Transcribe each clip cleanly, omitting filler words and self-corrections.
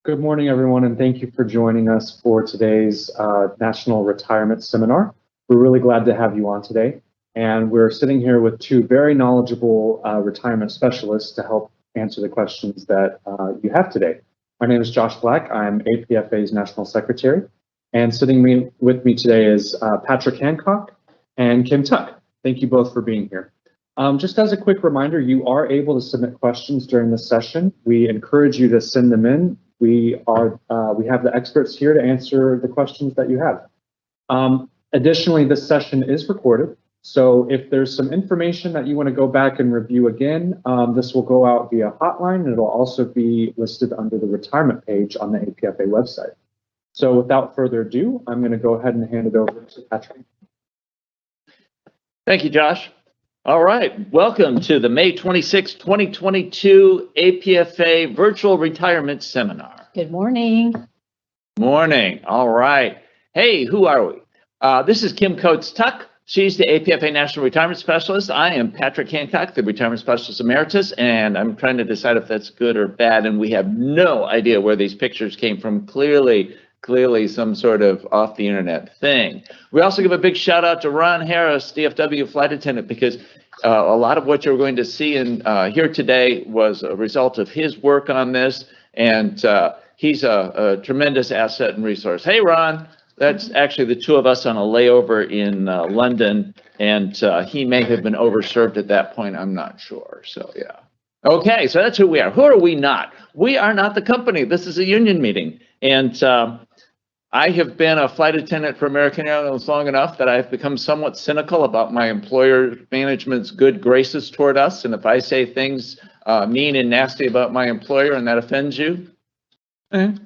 Good morning, everyone, and thank you for joining us for today's National Retirement Seminar. We're really glad to have you on today, and we're sitting here with two very knowledgeable retirement specialists to help answer the questions that you have today. My name is Josh Black. I'm APFA's National Secretary, and sitting with me today is Patrick Hancock and Kim Tuck. Thank you both for being here. Just as a quick reminder, you are able to submit questions during this session. We encourage you to send them in. We have the experts here to answer the questions that you have. Additionally, this session is recorded, so if there's some information that you want to go back and review again, this will go out via hotline, and it'll also be listed under the retirement page on the APFA website. So without further ado, I'm going to go ahead and hand it over to Patrick. Thank you, Josh. All right, welcome to the May 26, 2022 APFA Virtual Retirement Seminar. Good morning. Morning, all right. Hey, who are we? This is Kim Coates-Tuck. She's the APFA National Retirement Specialist. I am Patrick Hancock, the Retirement Specialist Emeritus, and I'm trying to decide if that's good or bad, and we have no idea where these pictures came from. Clearly some sort of off the internet thing. We also give a big shout out to Ron Harris, DFW flight attendant, because a lot of what you're going to see in here today was a result of his work on this, and he's a tremendous asset and resource. Hey, Ron, that's actually the two of us on a layover in London, and he may have been overserved at that point. I'm not sure. So yeah. Okay, so that's who we are. Who are we not? We are not the company. This is a union meeting, and I have been a flight attendant for American Airlines long enough that I've become somewhat cynical about my employer management's good graces toward us. And if I say things mean and nasty about my employer and that offends you, we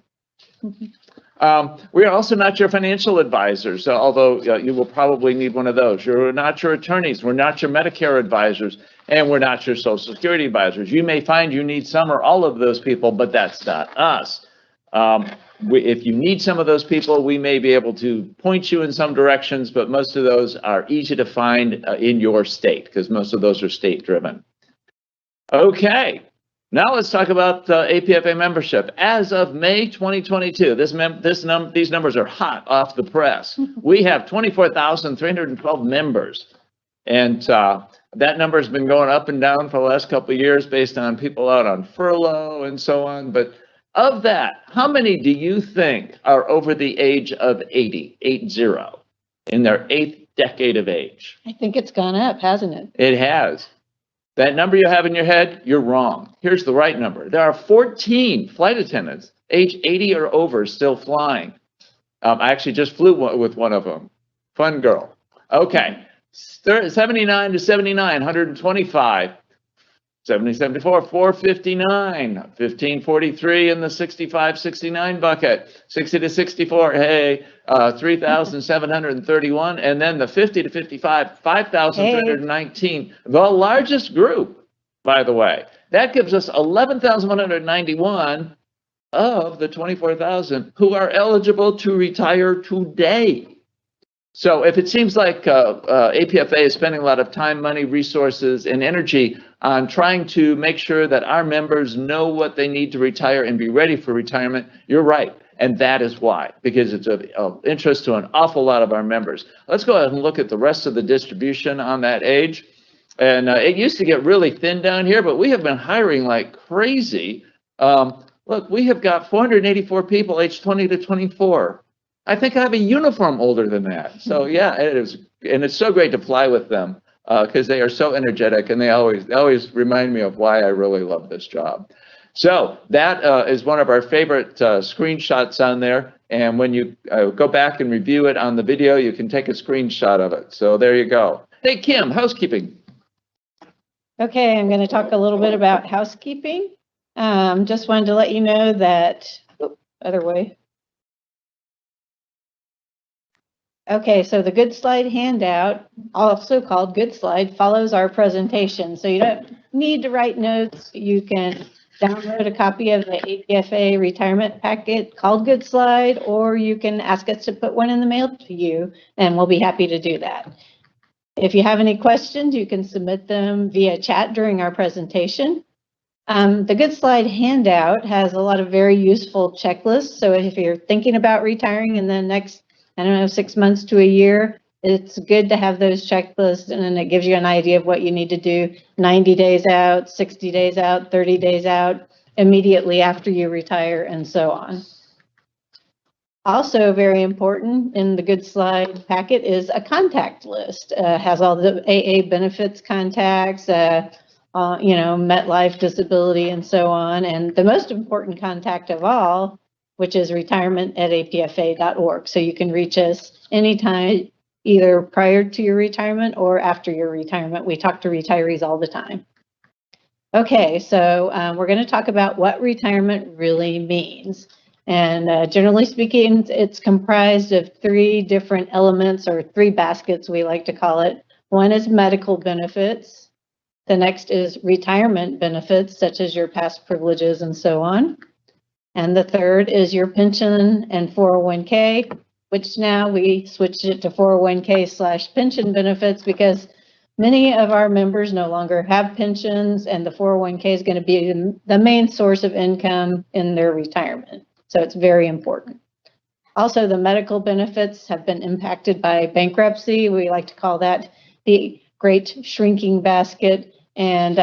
are also not your financial advisors, although you will probably need one of those. You're not your attorneys. We're not your Medicare advisors, and we're not your Social Security advisors. You may find you need some or all of those people, but that's not us. If you need some of those people, we may be able to point you in some directions, but most of those are easy to find in your state because most of those are state driven. Okay, now let's talk about APFA membership. As of May 2022, these numbers are hot off the press. We have 24,312 members, and that number has been going up and down for the last couple of years based on people out on furlough and so on, but of that, how many do you think are over the age of 80, in their 8th decade of age? I think it's gone up, hasn't it? It has. That number you have in your head, you're wrong. Here's the right number. There are 14 flight attendants, age 80 or over, still flying. I actually just flew with one of them. Fun girl. Okay, 79 to 79, 125. 70, 74, 459, 1543 in the 65, 69 bucket, 60 to 64, hey, 3,731, and then the 50 to 55, 5,319, hey. The largest group, by the way. That gives us 11,191 of the 24,000 who are eligible to retire today. So if it seems like APFA is spending a lot of time, money, resources, and energy on trying to make sure that our members know what they need to retire and be ready for retirement, you're right. And that is why, because it's of interest to an awful lot of our members. Let's go ahead and look at the rest of the distribution on that age. And it used to get really thin down here, but we have been hiring like crazy. Look, we have got 484 people aged 20 to 24. I think I have a uniform older than that. So yeah, it is, and it's so great to fly with them because they are so energetic, and they always remind me of why I really love this job. So that is one of our favorite screenshots on there. And when you go back and review it on the video, you can take a screenshot of it. So there you go. Hey, Kim, housekeeping. Okay, I'm going to talk a little bit about housekeeping. Just wanted to let you know that, other way. Okay, so the Good Slide handout, also called Good Slide, follows our presentation. So you don't need to write notes. You can download a copy of the APFA retirement packet called Good Slide, or you can ask us to put one in the mail to you, and we'll be happy to do that. If you have any questions, you can submit them via chat during our presentation. The Good Slide handout has a lot of very useful checklists. So if you're thinking about retiring in the next, I don't know, 6 months to a year, it's good to have those checklists, and then it gives you an idea of what you need to do 90 days out, 60 days out, 30 days out, immediately after you retire, and so on. Also very important in the Good Slide packet is a contact list. Has all the AA benefits contacts, MetLife disability, and so on. And the most important contact of all, which is retirement@apfa.org. So you can reach us anytime, either prior to your retirement or after your retirement. We talk to retirees all the time. Okay, so we're going to talk about what retirement really means. And generally speaking, it's comprised of 3 different elements, or 3 baskets, we like to call it. One is medical benefits. The next is retirement benefits, such as your past privileges and so on. And the third is your pension and 401k, which now we switched it to 401k/pension benefits because many of our members no longer have pensions, and the 401k is going to be the main source of income in their retirement. So it's very important. Also, the medical benefits have been impacted by bankruptcy. We like to call that the great shrinking basket. And,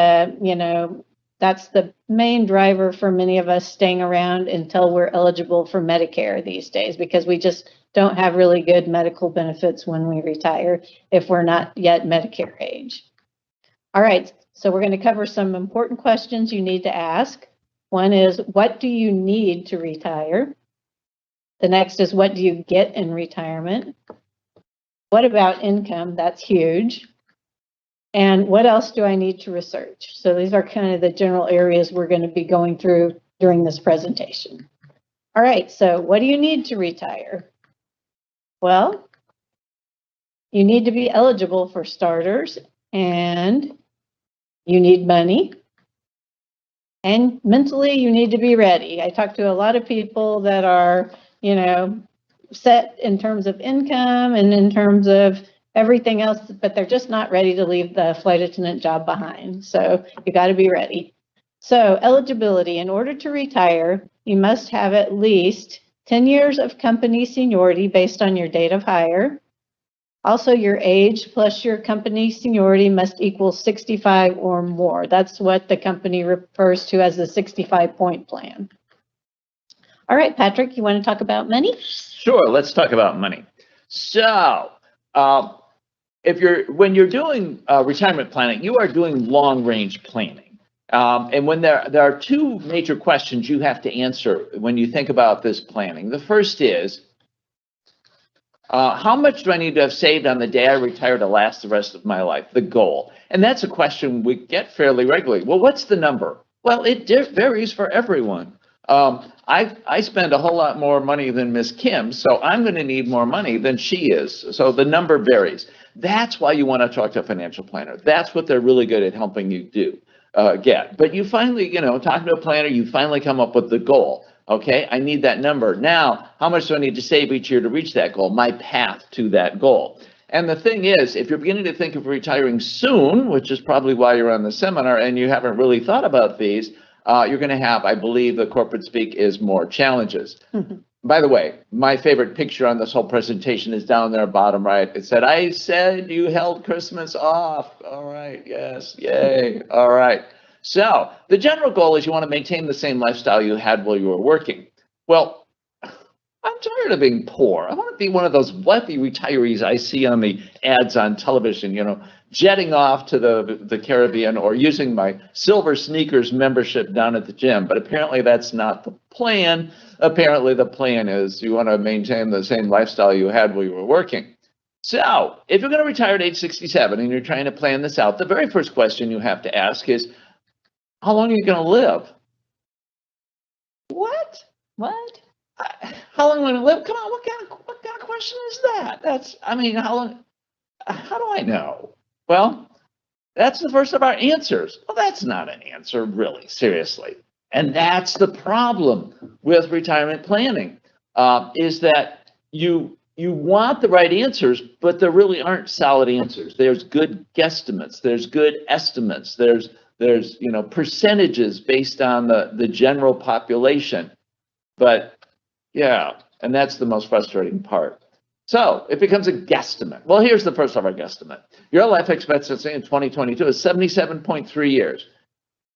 that's the main driver for many of us staying around until we're eligible for Medicare these days, because we just don't have really good medical benefits when we retire if we're not yet Medicare age. All right, so we're going to cover some important questions you need to ask. One is, what do you need to retire? The next is, what do you get in retirement? What about income? That's huge. And what else do I need to research? So these are kind of the general areas we're going to be going through during this presentation. All right, so what do you need to retire? Well, you need to be eligible for starters, and you need money. And mentally, you need to be ready. I talk to a lot of people that are, set in terms of income and in terms of everything else, but they're just not ready to leave the flight attendant job behind. So you got to be ready. So eligibility: in order to retire, you must have at least 10 years of company seniority based on your date of hire. Also, your age plus your company seniority must equal 65 or more. That's what the company refers to as the 65-point plan. All right, Patrick, you want to talk about money? Sure, let's talk about money. So, when you're doing retirement planning, you are doing long-range planning. And when there are 2 major questions you have to answer when you think about this planning. The first is, how much do I need to have saved on the day I retire to last the rest of my life? The goal. And that's a question we get fairly regularly. Well, what's the number? Well, it varies for everyone. I spend a whole lot more money than Miss Kim, so I'm going to need more money than she is. So the number varies. That's why you want to talk to a financial planner. That's what they're really good at helping you get. But you finally, talking to a planner, you finally come up with the goal. Okay, I need that number. Now, how much do I need to save each year to reach that goal? My path to that goal. And the thing is, if you're beginning to think of retiring soon, which is probably why you're on the seminar, and you haven't really thought about these, you're going to have, I believe, the corporate speak is more challenges. By the way, my favorite picture on this whole presentation is down there, bottom right. It said, "I said you held Christmas off." All right, yes, yay. All right. So the general goal is you want to maintain the same lifestyle you had while you were working. Well, I'm tired of being poor. I want to be one of those wealthy retirees I see on the ads on television, jetting off to the Caribbean or using my silver sneakers membership down at the gym. But apparently that's not the plan. Apparently the plan is you want to maintain the same lifestyle you had while you were working. So if you're going to retire at age 67 and you're trying to plan this out, the very first question you have to ask is, how long are you going to live? What? How long am I going to live? Come on, what kind of question is that? How long? How do I know? Well, that's the first of our answers. Well, that's not an answer, really, seriously. And that's the problem with retirement planning, is that you want the right answers, but there really aren't solid answers. There's good guesstimates. There's good estimates. There's there's, you know, percentages based on the general population. But yeah, and that's the most frustrating part. So it becomes a guesstimate. Well, here's the first of our guesstimate. Your life expectancy in 2022 is 77.3 years.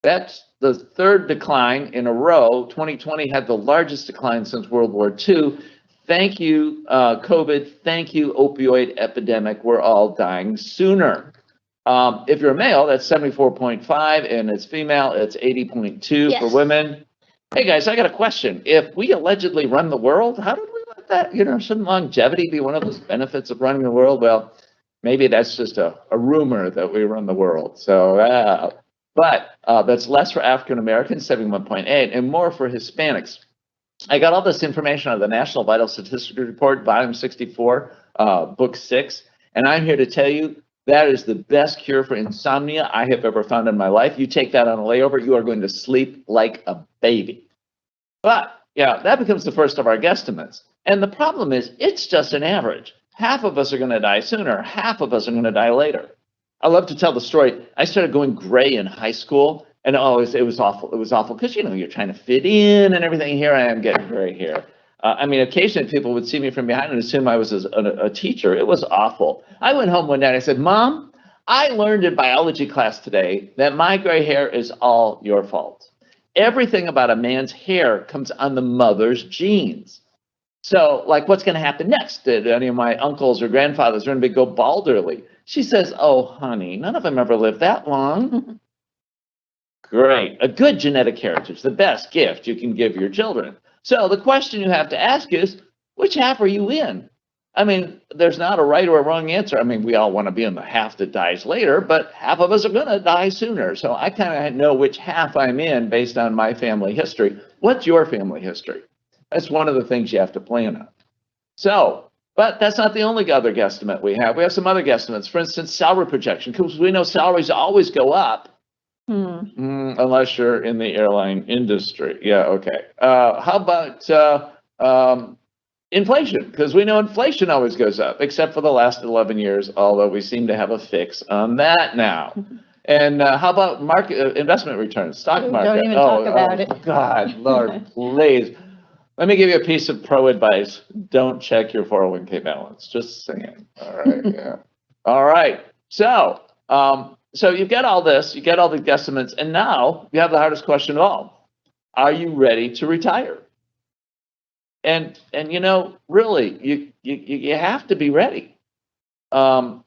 That's the third decline in a row. 2020 had the largest decline since World War II. Thank you, COVID. Thank you, opioid epidemic. We're all dying sooner. If you're a male, that's 74.5, and it's female, it's 80.2 for women. Hey guys, I got a question. If we allegedly run the world, how did we let that, you know, shouldn't longevity be one of those benefits of running the world? Well, maybe that's just a rumor that we run the world. So, but that's less for African Americans, 71.8, and more for Hispanics. I got all this information out of the National Vital Statistics Report, volume 64, book 6, and I'm here to tell you that is the best cure for insomnia I have ever found in my life. You take that on a layover, you are going to sleep like a baby. But yeah, that becomes the first of our guesstimates. And the problem is, it's just an average. Half of us are going to die sooner. Half of us are going to die later. I love to tell the story. I started going gray in high school, and it was awful. It was awful because, you know, you're trying to fit in and everything. Here I am getting gray hair. I mean, occasionally people would see me from behind and assume I was a teacher. It was awful. I went home one day and I said, Mom, I learned in biology class today that my gray hair is all your fault. Everything about a man's hair comes on the mother's genes. So, like, what's going to happen next? Did any of my uncles or grandfathers are going to go bald early? She says, oh, honey, none of them ever lived that long. Great. A good genetic heritage, the best gift you can give your children. So the question you have to ask is, which half are you in? I mean, there's not a right or a wrong answer. I mean, we all want to be in the half that dies later, but half of us are going to die sooner. So I kind of know which half I'm in based on my family history. What's your family history? That's one of the things you have to plan on. So, but that's not the only other guesstimate we have. We have some other guesstimates. For instance, salary projection, because we know salaries always go up. Unless you're in the airline industry. Yeah, okay. How about inflation? Because we know inflation always goes up, except for the last 11 years, although we seem to have a fix on that now. And how about market investment returns, stock market? Don't even talk about it. God, Lord, please. Let me give you a piece of pro advice. Don't check your 401k balance. Just saying. All right, yeah. All right. So, so you've got all this, you get all the guesstimates, and now you have the hardest question of all. Are you ready to retire? And you know, really, you have to be ready. We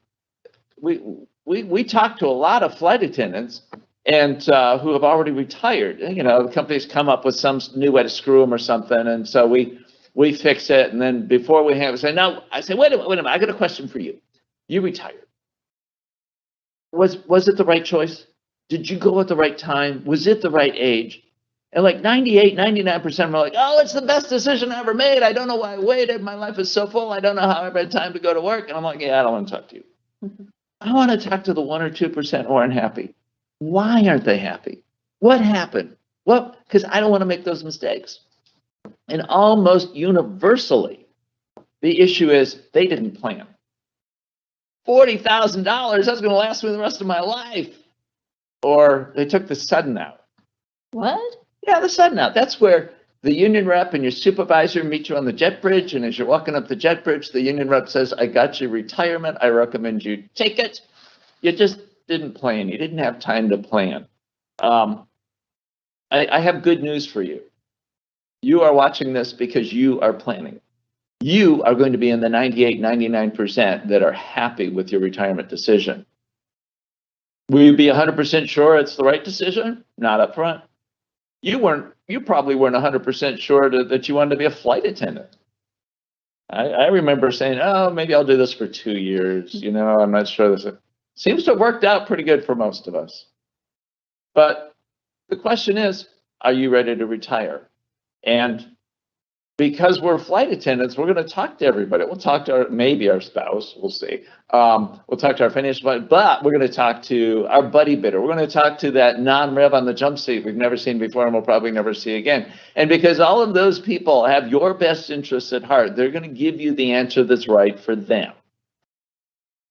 talked to a lot of flight attendants and who have already retired. You know, the companies come up with some new way to screw them or something, and so we fix it. And then before we have, say, no, I say, wait a minute, I got a question for you. You retired. Was it the right choice? Did you go at the right time? Was it the right age? And like 98, 99% are like, oh, it's the best decision I ever made. I don't know why I waited. My life is so full. I don't know how I ever had time to go to work. And I'm like, yeah, I don't want to talk to you. I want to talk to the 1 or 2% who aren't happy. Why aren't they happy? What happened? Well, because I don't want to make those mistakes. And almost universally, the issue is they didn't plan. $40,000, that's going to last me the rest of my life. Or they took the sudden out. What? Yeah, the sudden out. That's where the union rep and your supervisor meet you on the jet bridge. And as you're walking up the jet bridge, the union rep says, I got your retirement. I recommend you take it. You just didn't plan. You didn't have time to plan. I have good news for you. You are watching this because you are planning. You are going to be in the 98, 99% that are happy with your retirement decision. Will you be 100% sure it's the right decision? Not up front. You probably weren't 100% sure that you wanted to be a flight attendant. I remember saying, oh, maybe I'll do this for 2 years. You know, I'm not sure this seems to have worked out pretty good for most of us. But the question is, are you ready to retire? And because we're flight attendants, we're going to talk to everybody. We'll talk to maybe our spouse. We'll see. We'll talk to our financial advisor, but we're going to talk to our buddy bidder. We're going to talk to that non-rev on the jump seat we've never seen before and we'll probably never see again. And because all of those people have your best interests at heart, they're going to give you the answer that's right for them.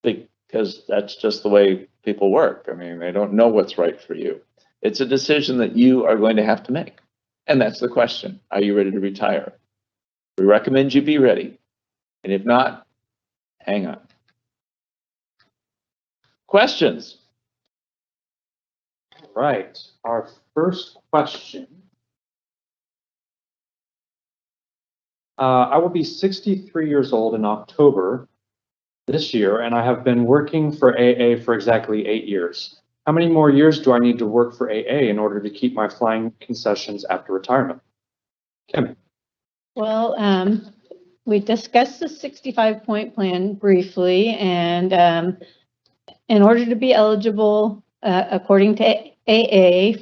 Because that's just the way people work. I mean, they don't know what's right for you. It's a decision that you are going to have to make. And that's the question. Are you ready to retire? We recommend you be ready. And if not, hang on. Questions? Right. Our first question. I will be 63 years old in October this year, and I have been working for AA for exactly 8 years. How many more years do I need to work for AA in order to keep my flying concessions after retirement? Kim. Well, we discussed the 65-point plan briefly, and in order to be eligible, according to AA,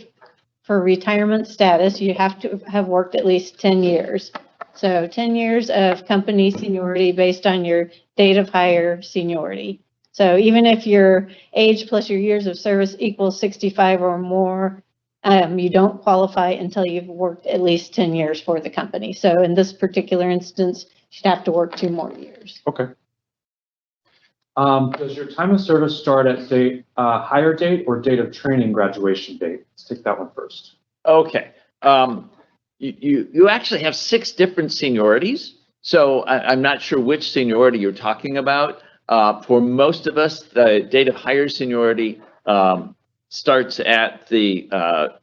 for retirement status, you have to have worked at least 10 years. So 10 years of company seniority based on your date of hire seniority. So even if your age plus your years of service equals 65 or more, you don't qualify until you've worked at least 10 years for the company. So in this particular instance, you'd have to work 2 more years. Okay. Does your time of service start at date, hire date or date of training graduation date? Let's take that one first. Okay. You actually have 6 different seniorities. So I'm not sure which seniority you're talking about. For most of us, the date of hire seniority starts at the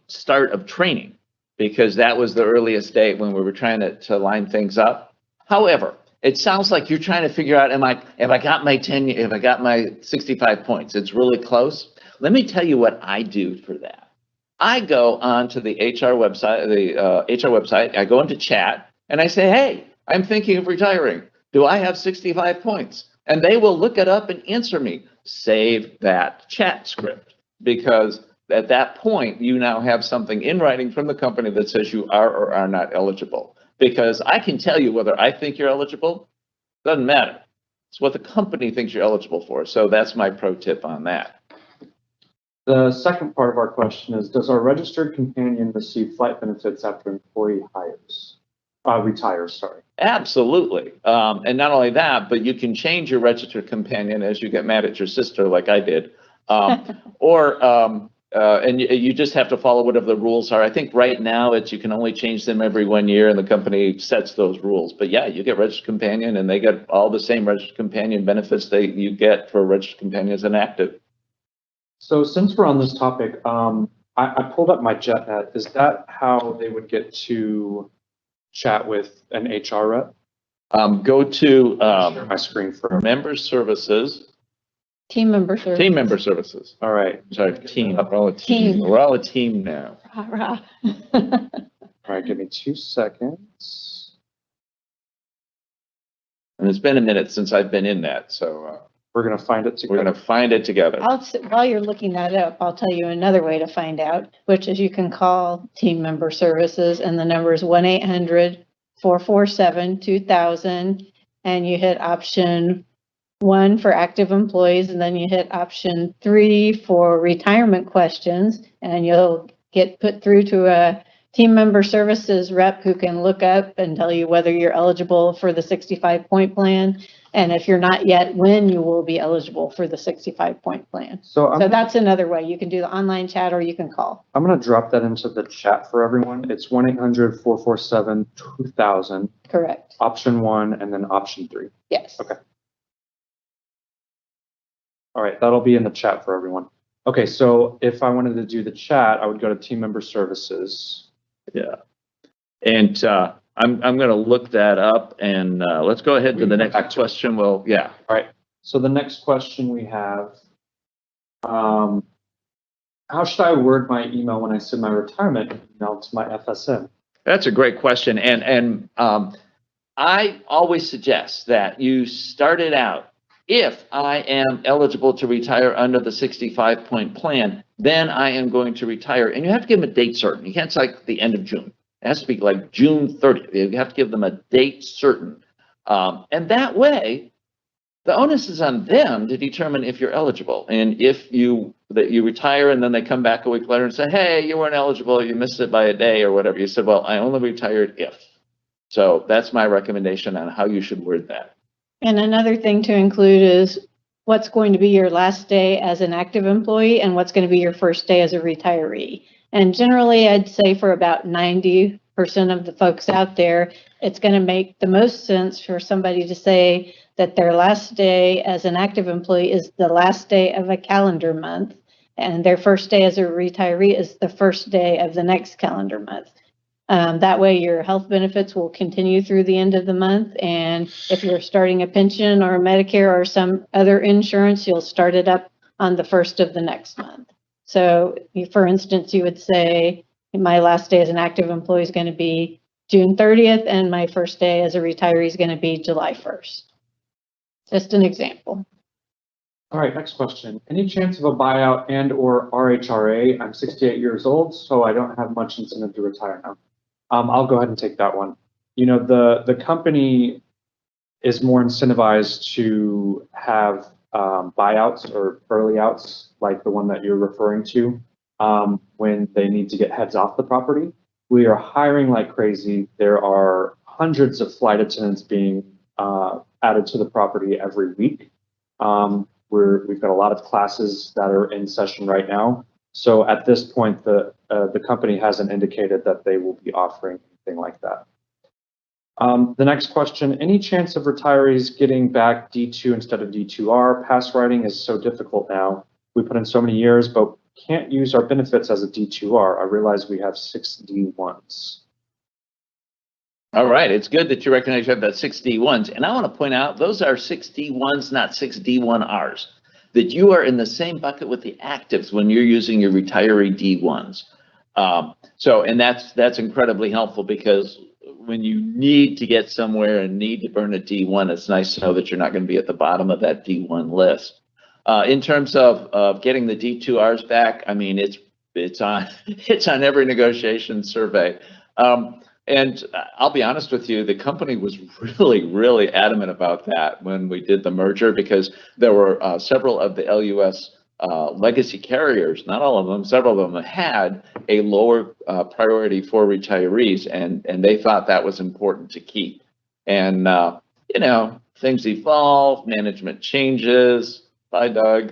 start of training, because that was the earliest date when we were trying to line things up. However, it sounds like you're trying to figure out, have I got my 65 points? It's really close. Let me tell you what I do for that. I go onto the HR website, I go into chat, and I say, hey, I'm thinking of retiring. Do I have 65 points? And they will look it up and answer me. Save that chat script, because at that point, you now have something in writing from the company that says you are or are not eligible. Because I can tell you whether I think you're eligible, doesn't matter. It's what the company thinks you're eligible for. So that's my pro tip on that. The second part of our question is, does our registered companion receive flight benefits after employee retires, sorry? Absolutely. And not only that, but you can change your registered companion as you get mad at your sister, like I did. And you just have to follow whatever the rules are. I think right now you can only change them every 1 year, and the company sets those rules. But yeah, you get registered companion, and they get all the same registered companion benefits that you get for registered companion as an active. So since we're on this topic, I pulled up my JetNet. Is that how they would get to chat with an HR rep? Go to Share my screen for member services. Team member services. Team member services. All right. Sorry, team. We're all a team. We're all a team now. Rah, All right, give me 2 seconds. And it's been a minute since I've been in that, so we're going to find it together. We're going to find it together. While you're looking that up, I'll tell you another way to find out, which is you can call Team Member Services, and the number is 1-800-447-2000, and you hit option 1 for active employees, and then you hit option 3 for retirement questions, and you'll get put through to a Team Member Services rep who can look up and tell you whether you're eligible for the 65-point plan, and if you're not yet, when you will be eligible for the 65-point plan. So that's another way. You can do the online chat, or you can call. I'm going to drop that into the chat for everyone. It's 1-800-447-2000. Correct. Option 1 and then option 3. Yes. Okay. All right, that'll be in the chat for everyone. Okay, so if I wanted to do the chat, I would go to Team Member Services. Yeah. And I'm going to look that up, and let's go ahead to the next question. Well, yeah. All right. So the next question we have, how should I word my email when I send my retirement email to my FSM? That's a great question. And I always suggest that you start it out. If I am eligible to retire under the 65-point plan, then I am going to retire. And you have to give them a date certain. You can't say like the end of June. It has to be like June 30th. You have to give them a date certain. And that way, the onus is on them to determine if you're eligible. And if you retire and then they come back a week later and say, hey, you weren't eligible, you missed it by a day or whatever. You said, well, I only retired if. So that's my recommendation on how you should word that. And another thing to include is what's going to be your last day as an active employee and what's going to be your first day as a retiree. And generally, I'd say for about 90% of the folks out there, it's going to make the most sense for somebody to say that their last day as an active employee is the last day of a calendar month, and their first day as a retiree is the first day of the next calendar month. That way your health benefits will continue through the end of the month. And if you're starting a pension or a Medicare or some other insurance, you'll start it up on the first of the next month. So for instance, you would say my last day as an active employee is going to be June 30th and my first day as a retiree is going to be July 1st. Just an example. All right, next question. Any chance of a buyout and or RHRA? I'm 68 years old, so I don't have much incentive to retire now. I'll go ahead and take that one. You know, the company is more incentivized to have buyouts or early outs, like the one that you're referring to, when they need to get heads off the property. We are hiring like crazy. There are hundreds of flight attendants being added to the property every week. We've got a lot of classes that are in session right now. So at this point, the company hasn't indicated that they will be offering anything like that. The next question, any chance of retirees getting back D2 instead of D2R? Pass writing is so difficult now. We put in so many years, but can't use our benefits as a D2R. I realize we have 6 D1s. All right, it's good that you recognize you have that 6 D1s. And I want to point out, those are 6 D1s, not 6 D1Rs. That you are in the same bucket with the actives when you're using your retiree D1s. And that's incredibly helpful, because when you need to get somewhere and need to burn a D1, it's nice to know that you're not going to be at the bottom of that D1 list. In terms of getting the D2Rs back, I mean, it's on every negotiation survey. And I'll be honest with you, the company was really adamant about that when we did the merger, because there were several of the LUS legacy carriers, not all of them, several of them had a lower priority for retirees, and they thought that was important to keep. And, you know, things evolve, management changes. Bye, Doug.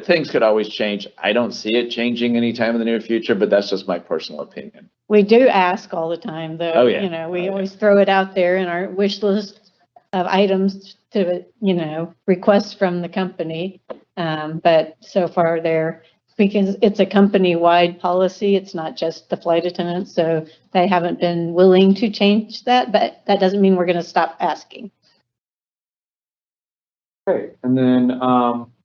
Things could always change. I don't see it changing anytime in the near future, but that's just my personal opinion. We do ask all the time, though. Oh, yeah. You know, we always throw it out there in our wish list of items to, you know, requests from the company. But so far because it's a company-wide policy, it's not just the flight attendants, so they haven't been willing to change that, but that doesn't mean we're going to stop asking. Okay, and then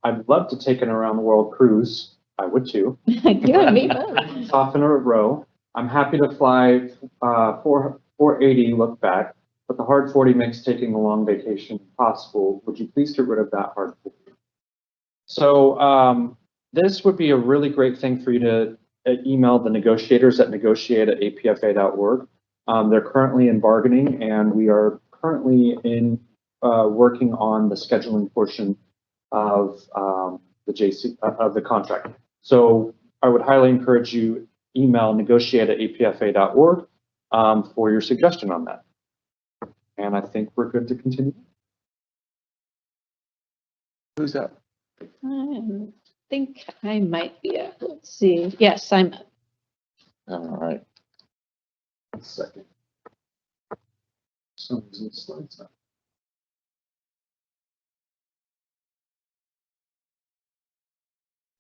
I'd love to take an around the world cruise. I would too. You and me both. Off in a row. I'm happy to fly 480 look back, but the hard 40 makes taking a long vacation impossible. Would you please get rid of that hard 40? So this would be a really great thing for you to email the negotiators at negotiate@apfa.org. They're currently in bargaining, and we are currently in working on the scheduling portion of the contract. So I would highly encourage you email negotiate@apfa.org for your suggestion on that. And I think we're good to continue. Who's up? I think I might be up. Let's see. Yes, I'm up. All right. 1 second. Some reason the slides up.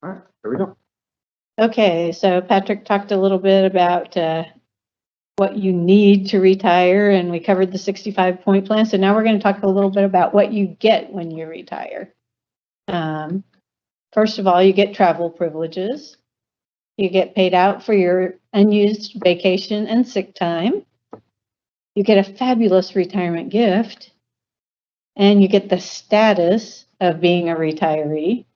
All right, here we go. Okay, so Patrick talked a little bit about what you need to retire, and we covered the 65-point plan. So now we're going to talk a little bit about what you get when you retire. First of all, you get travel privileges. You get paid out for your unused vacation and sick time. You get a fabulous retirement gift, and you get the status of being a retiree.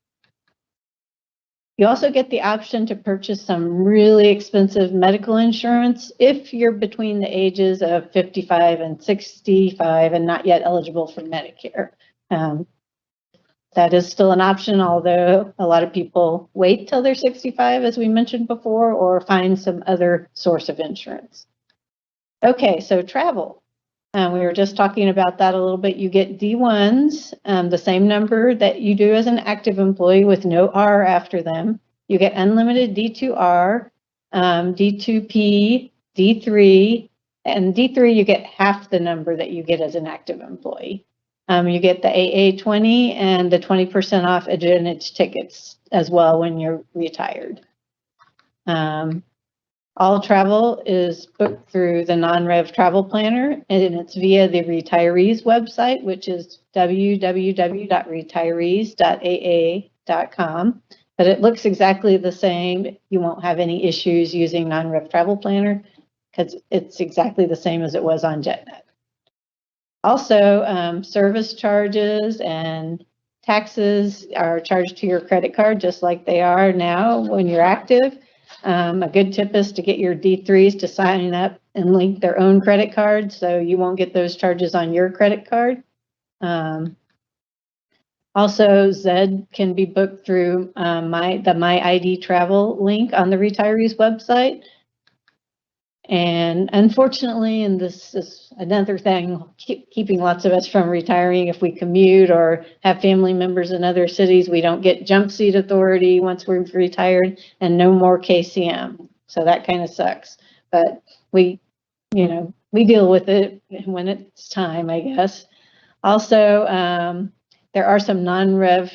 You also get the option to purchase some really expensive medical insurance if you're between the ages of 55 and 65 and not yet eligible for Medicare. That is still an option, although a lot of people wait till they're 65, as we mentioned before, or find some other source of insurance. Okay, so travel. We were just talking about that a little bit. You get D1s, the same number that you do as an active employee with no R after them. You get unlimited D2R, D2P, D3, and D3 you get half the number that you get as an active employee. You get the AA20 and the 20% off Advantage tickets as well when you're retired. All travel is booked through the non-rev travel planner, and it's via the retirees website, which is www.retirees.aa.com. But it looks exactly the same. You won't have any issues using non-rev travel planner because it's exactly the same as it was on JetNet. Also, service charges and taxes are charged to your credit card just like they are now when you're active. A good tip is to get your D3s to sign up and link their own credit card so you won't get those charges on your credit card. Also, Zed can be booked through the My ID travel link on the retirees website. And unfortunately, and this is another thing keeping lots of us from retiring, if we commute or have family members in other cities, we don't get jump seat authority once we're retired and no more KCM. So that kind of sucks. But we deal with it when it's time, I guess. Also, there are some non-rev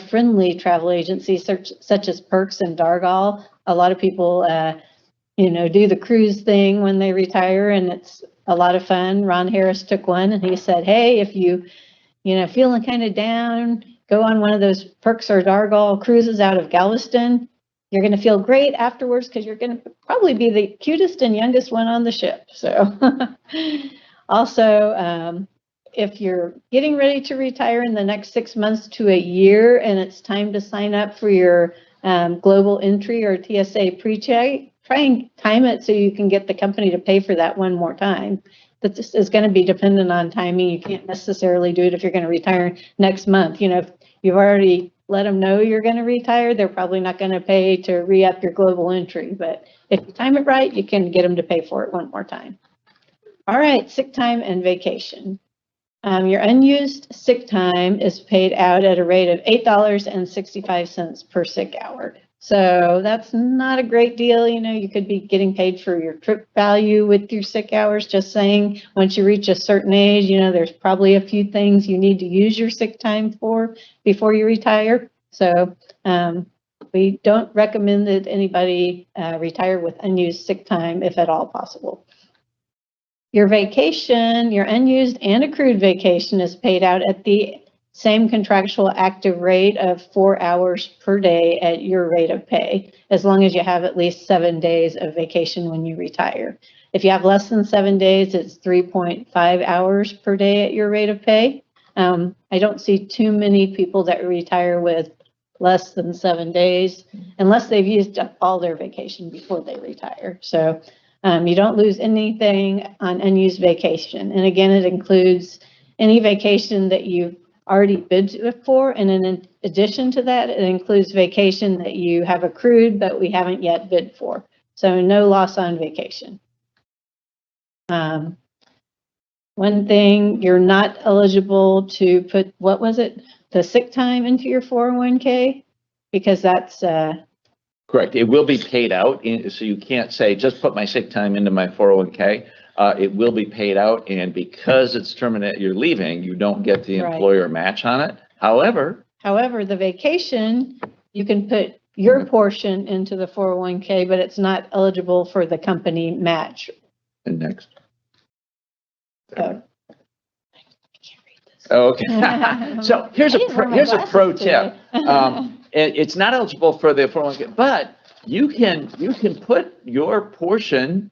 friendly travel agencies such as Perks and Dargal. A lot of people do the cruise thing when they retire, and it's a lot of fun. Ron Harris took one, and he said, hey, if you feeling kind of down, go on one of those Perks or Dargal cruises out of Galveston. You're going to feel great afterwards because you're going to probably be the cutest and youngest one on the ship. So also, if you're getting ready to retire in the next 6 months to a year and it's time to sign up for your global entry or TSA pre-check, try and time it so you can get the company to pay for that one more time. That is going to be dependent on timing. You can't necessarily do it if you're going to retire next month. If you've already let them know you're going to retire, they're probably not going to pay to re-up your global entry. But if you time it right, you can get them to pay for it one more time. All right, sick time and vacation. Your unused sick time is paid out at a rate of $8.65 per sick hour. So that's not a great deal. You could be getting paid for your trip value with your sick hours. Just saying, once you reach a certain age, there's probably a few things you need to use your sick time for before you retire. So we don't recommend that anybody retire with unused sick time if at all possible. Your vacation, your unused and accrued vacation is paid out at the same contractual active rate of 4 hours per day at your rate of pay, as long as you have at least 7 days of vacation when you retire. If you have less than 7 days, it's 3.5 hours per day at your rate of pay. I don't see too many people that retire with less than 7 days, unless they've used up all their vacation before they retire. So you don't lose anything on unused vacation. And again, it includes any vacation that you've already bid for. And in addition to that, it includes vacation that you have accrued, but we haven't yet bid for. So no loss on vacation. One thing, you're not eligible to put, what was it? The sick time into your 401k, because that's correct. It will be paid out, so you can't say, just put my sick time into my 401k. It will be paid out, and because it's terminated, you're leaving, you don't get the employer match on it. However, the vacation, you can put your portion into the 401k, but it's not eligible for the company match. And next. Oh. Okay. So here's a pro tip. It's not eligible for the 401k, but you can put your portion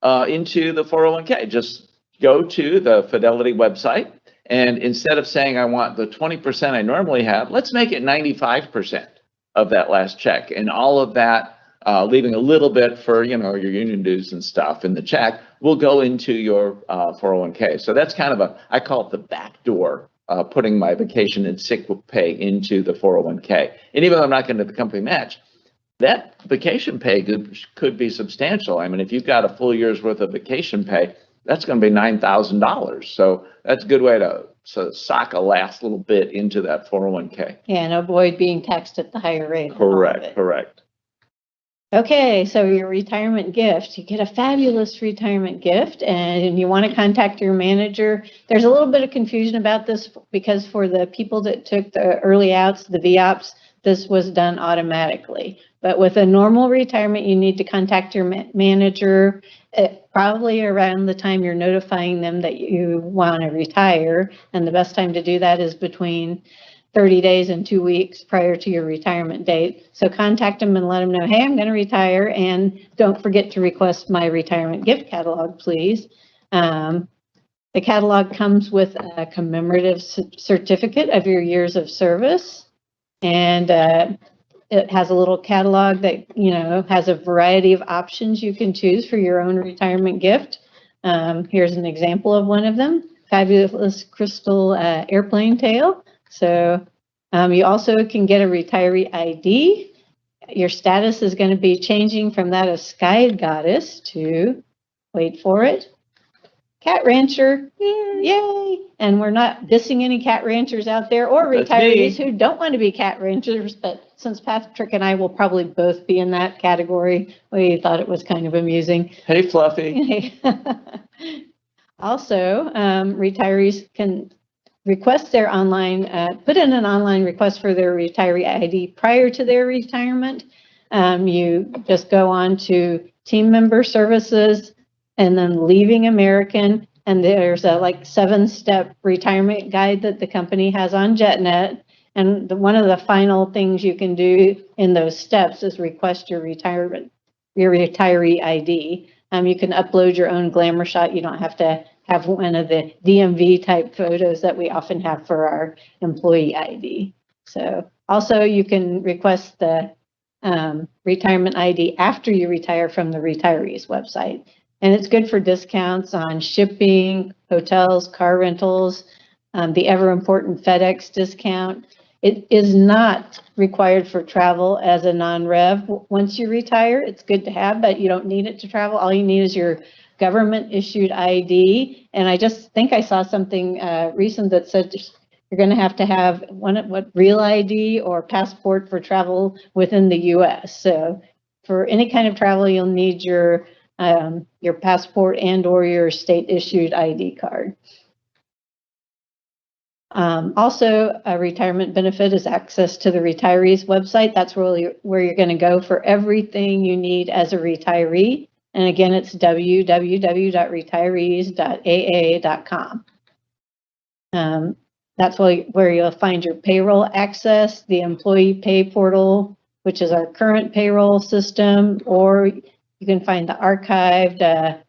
into the 401k. Just go to the Fidelity website, and instead of saying I want the 20% I normally have, let's make it 95% of that last check, and all of that, leaving a little bit for your union dues and stuff in the check, will go into your 401k. So that's kind of I call it the back door. Putting my vacation and sick pay into the 401k. And even though I'm not going to the company match, that vacation pay could be substantial. I mean, if you've got a full year's worth of vacation pay, that's going to be $9,000. So that's a good way to sock a last little bit into that 401k. Yeah, and avoid being taxed at the higher rate. Correct, correct. Okay, so your retirement gift, you get a fabulous retirement gift and you want to contact your manager. There's a little bit of confusion about this because for the people that took the early outs, the VOPs, this was done automatically. But with a normal retirement, you need to contact your manager probably around the time you're notifying them that you want to retire. And the best time to do that is between 30 days and 2 weeks prior to your retirement date. So contact them and let them know, hey, I'm going to retire, and don't forget to request my retirement gift catalog, please. The catalog comes with a commemorative certificate of your years of service, and it has a little catalog that, has a variety of options you can choose for your own retirement gift. Here's an example of one of them, fabulous crystal airplane tail. So you also can get a retiree ID. Your status is going to be changing from that of Sky Goddess to, wait for it, Cat Rancher. Yay! And we're not dissing any cat ranchers out there or retirees who don't want to be cat ranchers, but since Patrick and I will probably both be in that category, we thought it was kind of amusing. Hey, Fluffy. Also, retirees can request their online, put in an online request for their retiree ID prior to their retirement. You just go on to Team Member Services and then Leaving American, and there's a 7-step retirement guide that the company has on JetNet. And one of the final things you can do in those steps is request your retiree ID. You can upload your own glamour shot. You don't have to have one of the DMV type photos that we often have for our employee ID. So also you can request the retirement ID after you retire from the retirees website. And it's good for discounts on shipping, hotels, car rentals, the ever important FedEx discount. It is not required for travel as a non-rev. Once you retire, it's good to have, but you don't need it to travel. All you need is your government issued ID. And I just think I saw something recent that said you're going to have what real ID or passport for travel within the U.S. So for any kind of travel, you'll need your passport and or your state issued ID card. Also, a retirement benefit is access to the retirees website. That's where you're going to go for everything you need as a retiree. And again, it's www.retirees.aa.com. That's where you'll find your payroll access, the employee pay portal, which is our current payroll system, or you can find the archived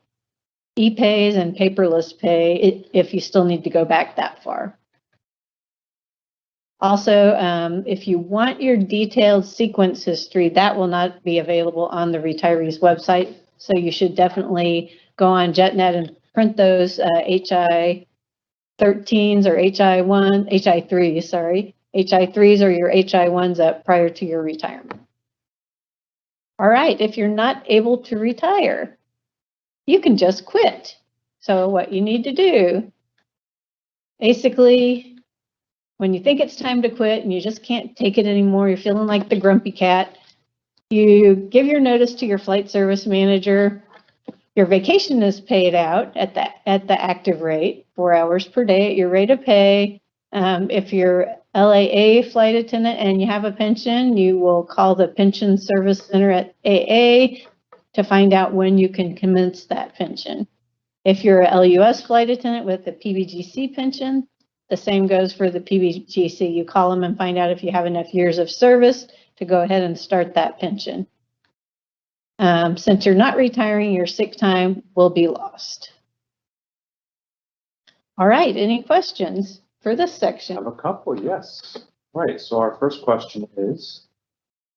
e-pays and paperless pay if you still need to go back that far. Also, if you want your detailed sequence history, that will not be available on the retirees website. So you should definitely go on JetNet and print those HI-13s or HI-3s, sorry. HI-3s or your HI-1s up prior to your retirement. All right, if you're not able to retire, you can just quit. So what you need to do, basically, when you think it's time to quit and you just can't take it anymore, you're feeling like the grumpy cat, you give your notice to your flight service manager. Your vacation is paid out at the active rate, 4 hours per day at your rate of pay. If you're LAA flight attendant and you have a pension, you will call the Pension Service Center at AA to find out when you can commence that pension. If you're a LUS flight attendant with a PBGC pension, the same goes for the PBGC. You call them and find out if you have enough years of service to go ahead and start that pension. Since you're not retiring, your sick time will be lost. All right, any questions for this section? I have a couple, yes. Right, so our first question is,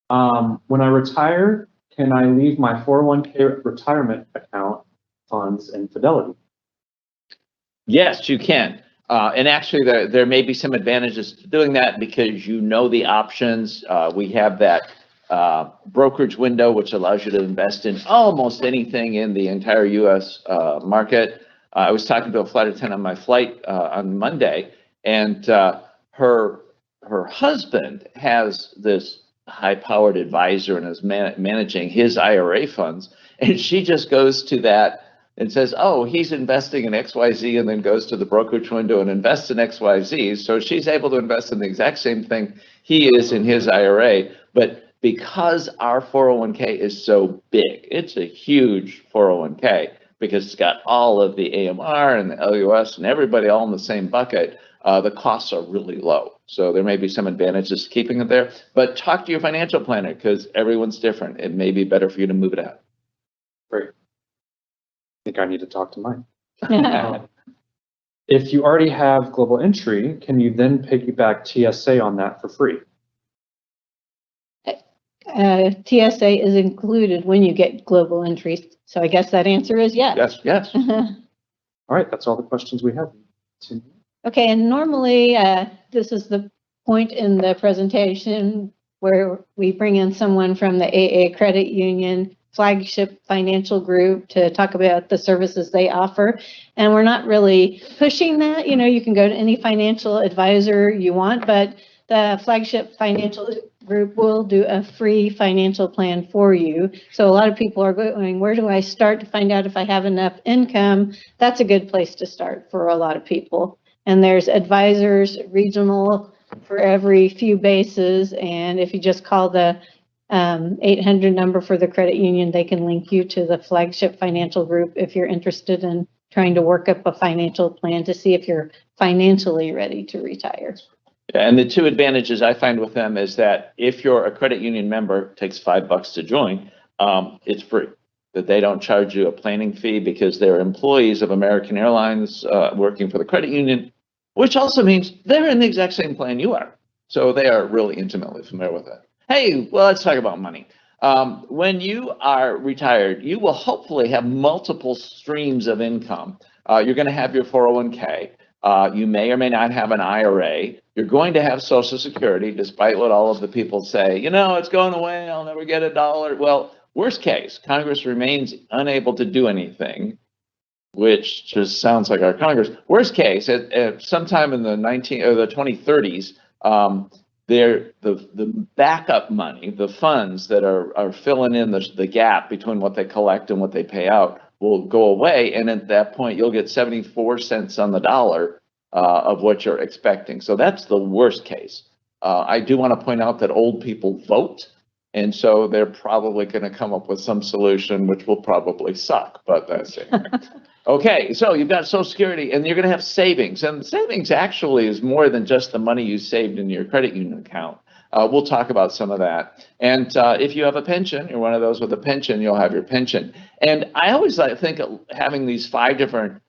when I retire, can I leave my 401k retirement account funds in Fidelity? Yes, you can. And actually, there may be some advantages to doing that because you know the options. We have that brokerage window, which allows you to invest in almost anything in the entire U.S. market. I was talking to a flight attendant on my flight on Monday, and her husband has this high-powered advisor and is managing his IRA funds, and she just goes to that and says, oh, he's investing in XYZ, and then goes to the brokerage window and invests in XYZ. So she's able to invest in the exact same thing he is in his IRA, but because our 401k is so big, it's a huge 401k because it's got all of the AMR and the LUS and everybody all in the same bucket, the costs are really low. So there may be some advantages to keeping it there, but talk to your financial planner because everyone's different. It may be better for you to move it out. Great. I think I need to talk to mine. If you already have global entry, can you then piggyback TSA on that for free? TSA is included when you get global entries. So I guess that answer is yes. Yes. All right, that's all the questions we have. Okay, and normally this is the point in the presentation where we bring in someone from the AA credit union flagship financial group to talk about the services they offer. And we're not really pushing that. You know, you can go to any financial advisor you want, but the flagship financial group will do a free financial plan for you. So a lot of people are going, where do I start to find out if I have enough income? That's a good place to start for a lot of people. And there's advisors, regional, for every few bases. And if you just call the 800 number for the credit union, they can link you to the flagship financial group if you're interested in trying to work up a financial plan to see if you're financially ready to retire. And the two advantages I find with them is that if you're a credit union member, it takes $5 to join, it's free. That they don't charge you a planning fee because they're employees of American Airlines working for the credit union, which also means they're in the exact same plan you are. So they are really intimately familiar with it. Hey, well, let's talk about money. When you are retired, you will hopefully have multiple streams of income. You're going to have your 401k. You may or may not have an IRA. You're going to have Social Security, despite what all of the people say. You know, it's going away. I'll never get $1. Well, worst case, Congress remains unable to do anything, which just sounds like our Congress. Worst case, at sometime in the 2030s, the backup money, the funds that are filling in the gap between what they collect and what they pay out will go away. And at that point, you'll get 74 cents on the dollar of what you're expecting. So that's the worst case. I do want to point out that old people vote. And so they're probably going to come up with some solution, which will probably suck, but that's it. Okay, so you've got Social Security and you're going to have savings. And savings actually is more than just the money you saved in your credit union account. We'll talk about some of that. And if you have a pension, you're one of those with a pension, you'll have your pension. And I always think of having these 5 different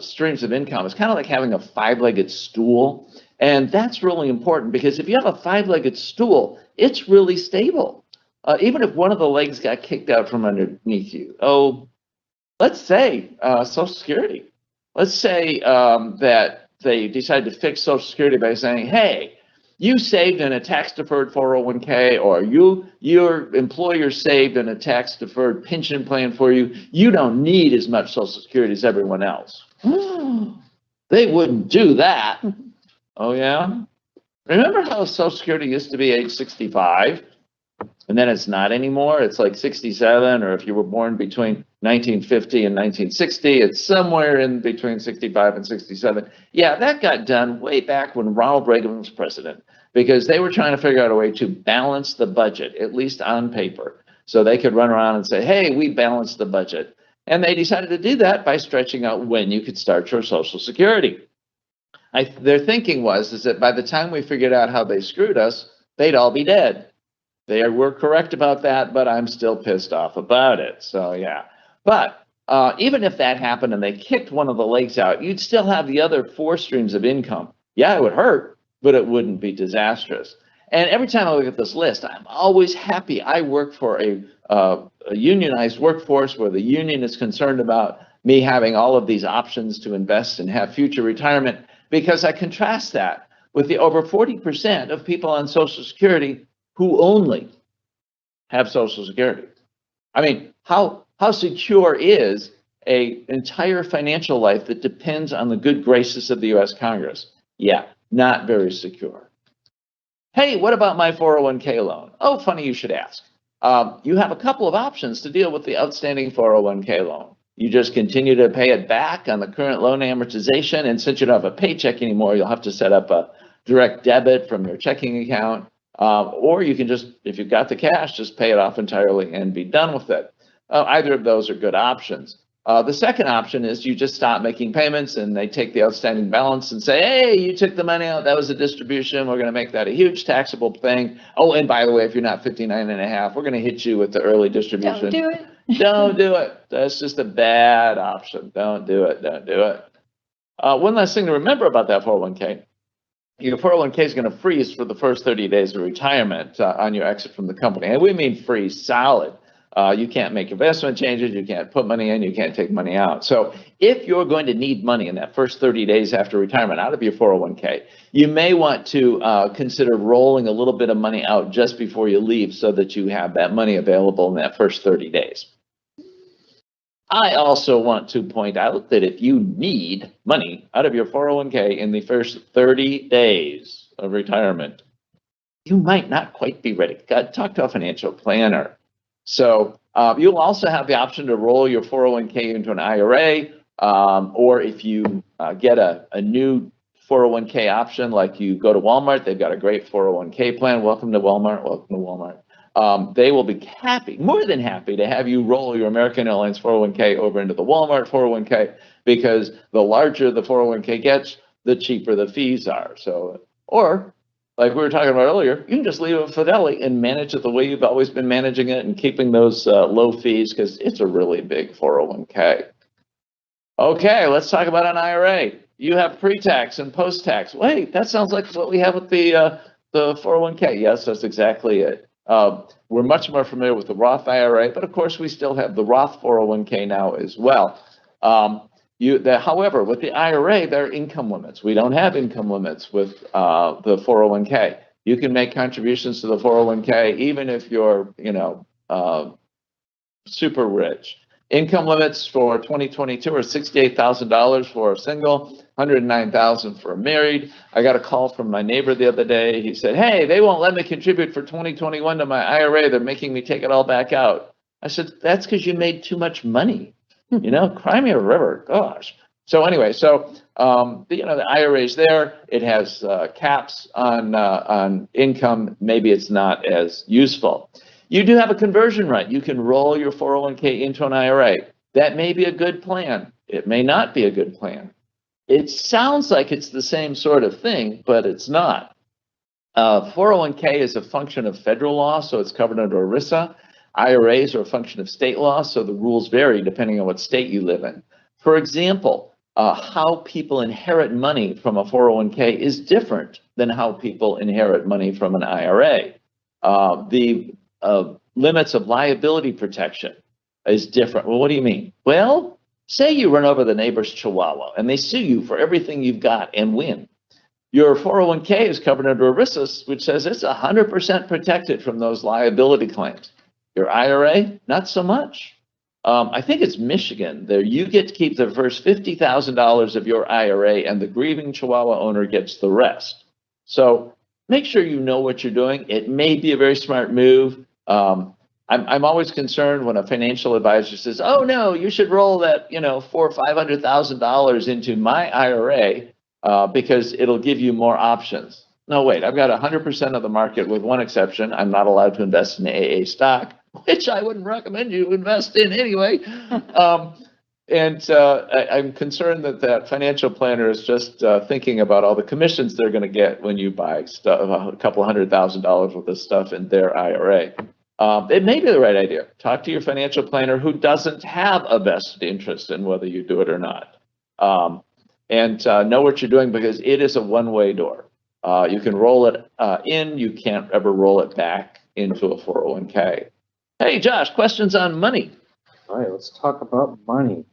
streams of income is kind of like having a 5-legged stool. And that's really important because if you have a 5-legged stool, it's really stable. Even if one of the legs got kicked out from underneath you. Oh, let's say Social Security. Let's say that they decide to fix Social Security by saying, hey, you saved in a tax-deferred 401k, or your employer saved in a tax-deferred pension plan for you. You don't need as much Social Security as everyone else. They wouldn't do that. Oh, yeah? Remember how Social Security used to be age 65? And then it's not anymore. It's like 67, or if you were born between 1950 and 1960, it's somewhere in between 65 and 67. Yeah, that got done way back when Ronald Reagan was president, because they were trying to figure out a way to balance the budget, at least on paper, so they could run around and say, hey, we balanced the budget. And they decided to do that by stretching out when you could start your Social Security. Their thinking was that by the time we figured out how they screwed us, they'd all be dead. They were correct about that, but I'm still pissed off about it. So, yeah. But even if that happened and they kicked one of the legs out, you'd still have the other 4 streams of income. Yeah, it would hurt, but it wouldn't be disastrous. And every time I look at this list, I'm always happy. I work for a unionized workforce where the union is concerned about me having all of these options to invest and have future retirement, because I contrast that with the over 40% of people on Social Security who only have Social Security. I mean, how secure is an entire financial life that depends on the good graces of the U.S. Congress. Yeah, not very secure. Hey, what about my 401k loan? Oh, funny you should ask. You have a couple of options to deal with the outstanding 401k loan. You just continue to pay it back on the current loan amortization, and since you don't have a paycheck anymore, you'll have to set up a direct debit from your checking account, or you can just, if you've got the cash, just pay it off entirely and be done with it. Either of those are good options. The second option is you just stop making payments and they take the outstanding balance and say, hey, you took the money out, that was a distribution, we're going to make that a huge taxable thing. Oh, and by the way, if you're not 59 and a half, we're going to hit you with the early distribution. Don't do it. Don't do it. That's just a bad option. Don't do it. Don't do it. One last thing to remember about that 401k. Your 401k is going to freeze for the first 30 days of retirement on your exit from the company. And we mean freeze solid. You can't make investment changes. You can't put money in. You can't take money out. So if you're going to need money in that first 30 days after retirement out of your 401k, you may want to consider rolling a little bit of money out just before you leave so that you have that money available in that first 30 days. I also want to point out that if you need money out of your 401k in the first 30 days of retirement, you might not quite be ready. Talk to a financial planner. So you'll also have the option to roll your 401k into an IRA, or if you get a new 401k option, like you go to Walmart, they've got a great 401k plan. Welcome to Walmart. Welcome to Walmart. They will be happy, more than happy, to have you roll your American Airlines 401k over into the Walmart 401k, because the larger the 401k gets, the cheaper the fees are. So, or like we were talking about earlier, you can just leave it with Fidelity and manage it the way you've always been managing it and keeping those low fees, because it's a really big 401k. Okay, let's talk about an IRA. You have pre-tax and post-tax. Wait, that sounds like what we have with the 401k. Yes, that's exactly it. We're much more familiar with the Roth IRA, but of course we still have the Roth 401k now as well. However, with the IRA, there are income limits. We don't have income limits with the 401k. You can make contributions to the 401k even if you're, super rich. Income limits for 2022 are $68,000 for a single, $109,000 for a married. I got a call from my neighbor the other day. He said, hey, they won't let me contribute for 2021 to my IRA. They're making me take it all back out. I said, that's because you made too much money. Cry me a river, gosh. So anyway, the IRA is there. It has caps on income. Maybe it's not as useful. You do have a conversion right. You can roll your 401k into an IRA. That may be a good plan. It may not be a good plan. It sounds like it's the same sort of thing, but it's not. 401k is a function of federal law, so it's covered under ERISA. IRAs are a function of state law, so the rules vary depending on what state you live in. For example, how people inherit money from a 401k is different than how people inherit money from an IRA. The limits of liability protection is different. Well, what do you mean? Well, say you run over the neighbor's chihuahua and they sue you for everything you've got and win. Your 401k is covered under ERISA, which says it's 100% protected from those liability claims. Your IRA, not so much. I think it's Michigan. There, you get to keep the first $50,000 of your IRA, and the grieving Chihuahua owner gets the rest. So make sure you know what you're doing. It may be a very smart move. I'm always concerned when a financial advisor says, "Oh no, you should roll that $400,000 or $500,000 into my IRA because it'll give you more options." No, wait, I've got 100% of the market with one exception. I'm not allowed to invest in AA stock, which I wouldn't recommend you invest in anyway. I'm concerned that financial planner is just thinking about all the commissions they're going to get when you buy stuff, a couple $100,000 worth of stuff in their IRA. It may be the right idea. Talk to your financial planner who doesn't have a vested interest in whether you do it or not. And know what you're doing, because it is a one-way door. You can roll it in, you can't ever roll it back into a 401k. Hey, Josh, questions on money? All right, let's talk about money.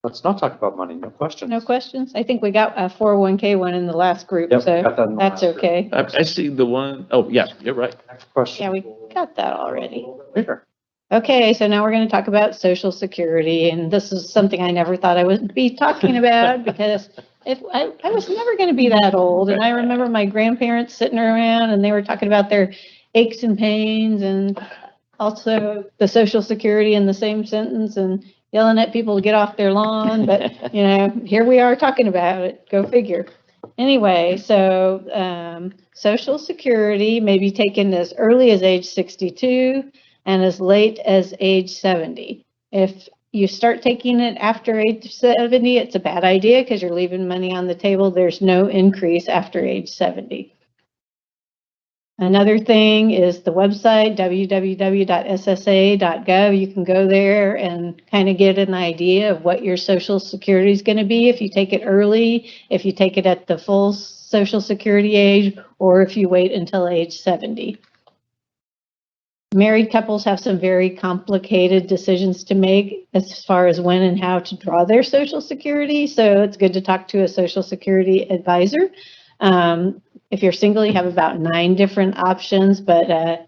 Let's not talk about money. No questions. No questions? I think we got a 401k one in the last group, Yep, so got that in the that's last group. okay. I see the one. Oh, yeah, you're right. Next question. Yeah, we got that already. Here. Okay, so now we're going to talk about Social Security, and this is something I never thought I would be talking about because I was never going to be that old, and I remember my grandparents sitting around and they were talking about their aches and pains and also the Social Security in the same sentence and yelling at people to get off their lawn, but here we are talking about it. Go figure. Anyway, so Social Security may be taken as early as age 62 and as late as age 70. If you start taking it after age 70, it's a bad idea because you're leaving money on the table. There's no increase after age 70. Another thing is the website, www.ssa.gov. You can go there and kind of get an idea of what your Social Security is going to be if you take it early, if you take it at the full Social Security age, or if you wait until age 70. Married couples have some very complicated decisions to make as far as when and how to draw their Social Security, so it's good to talk to a Social Security advisor. If you're single, you have about 9 different options, but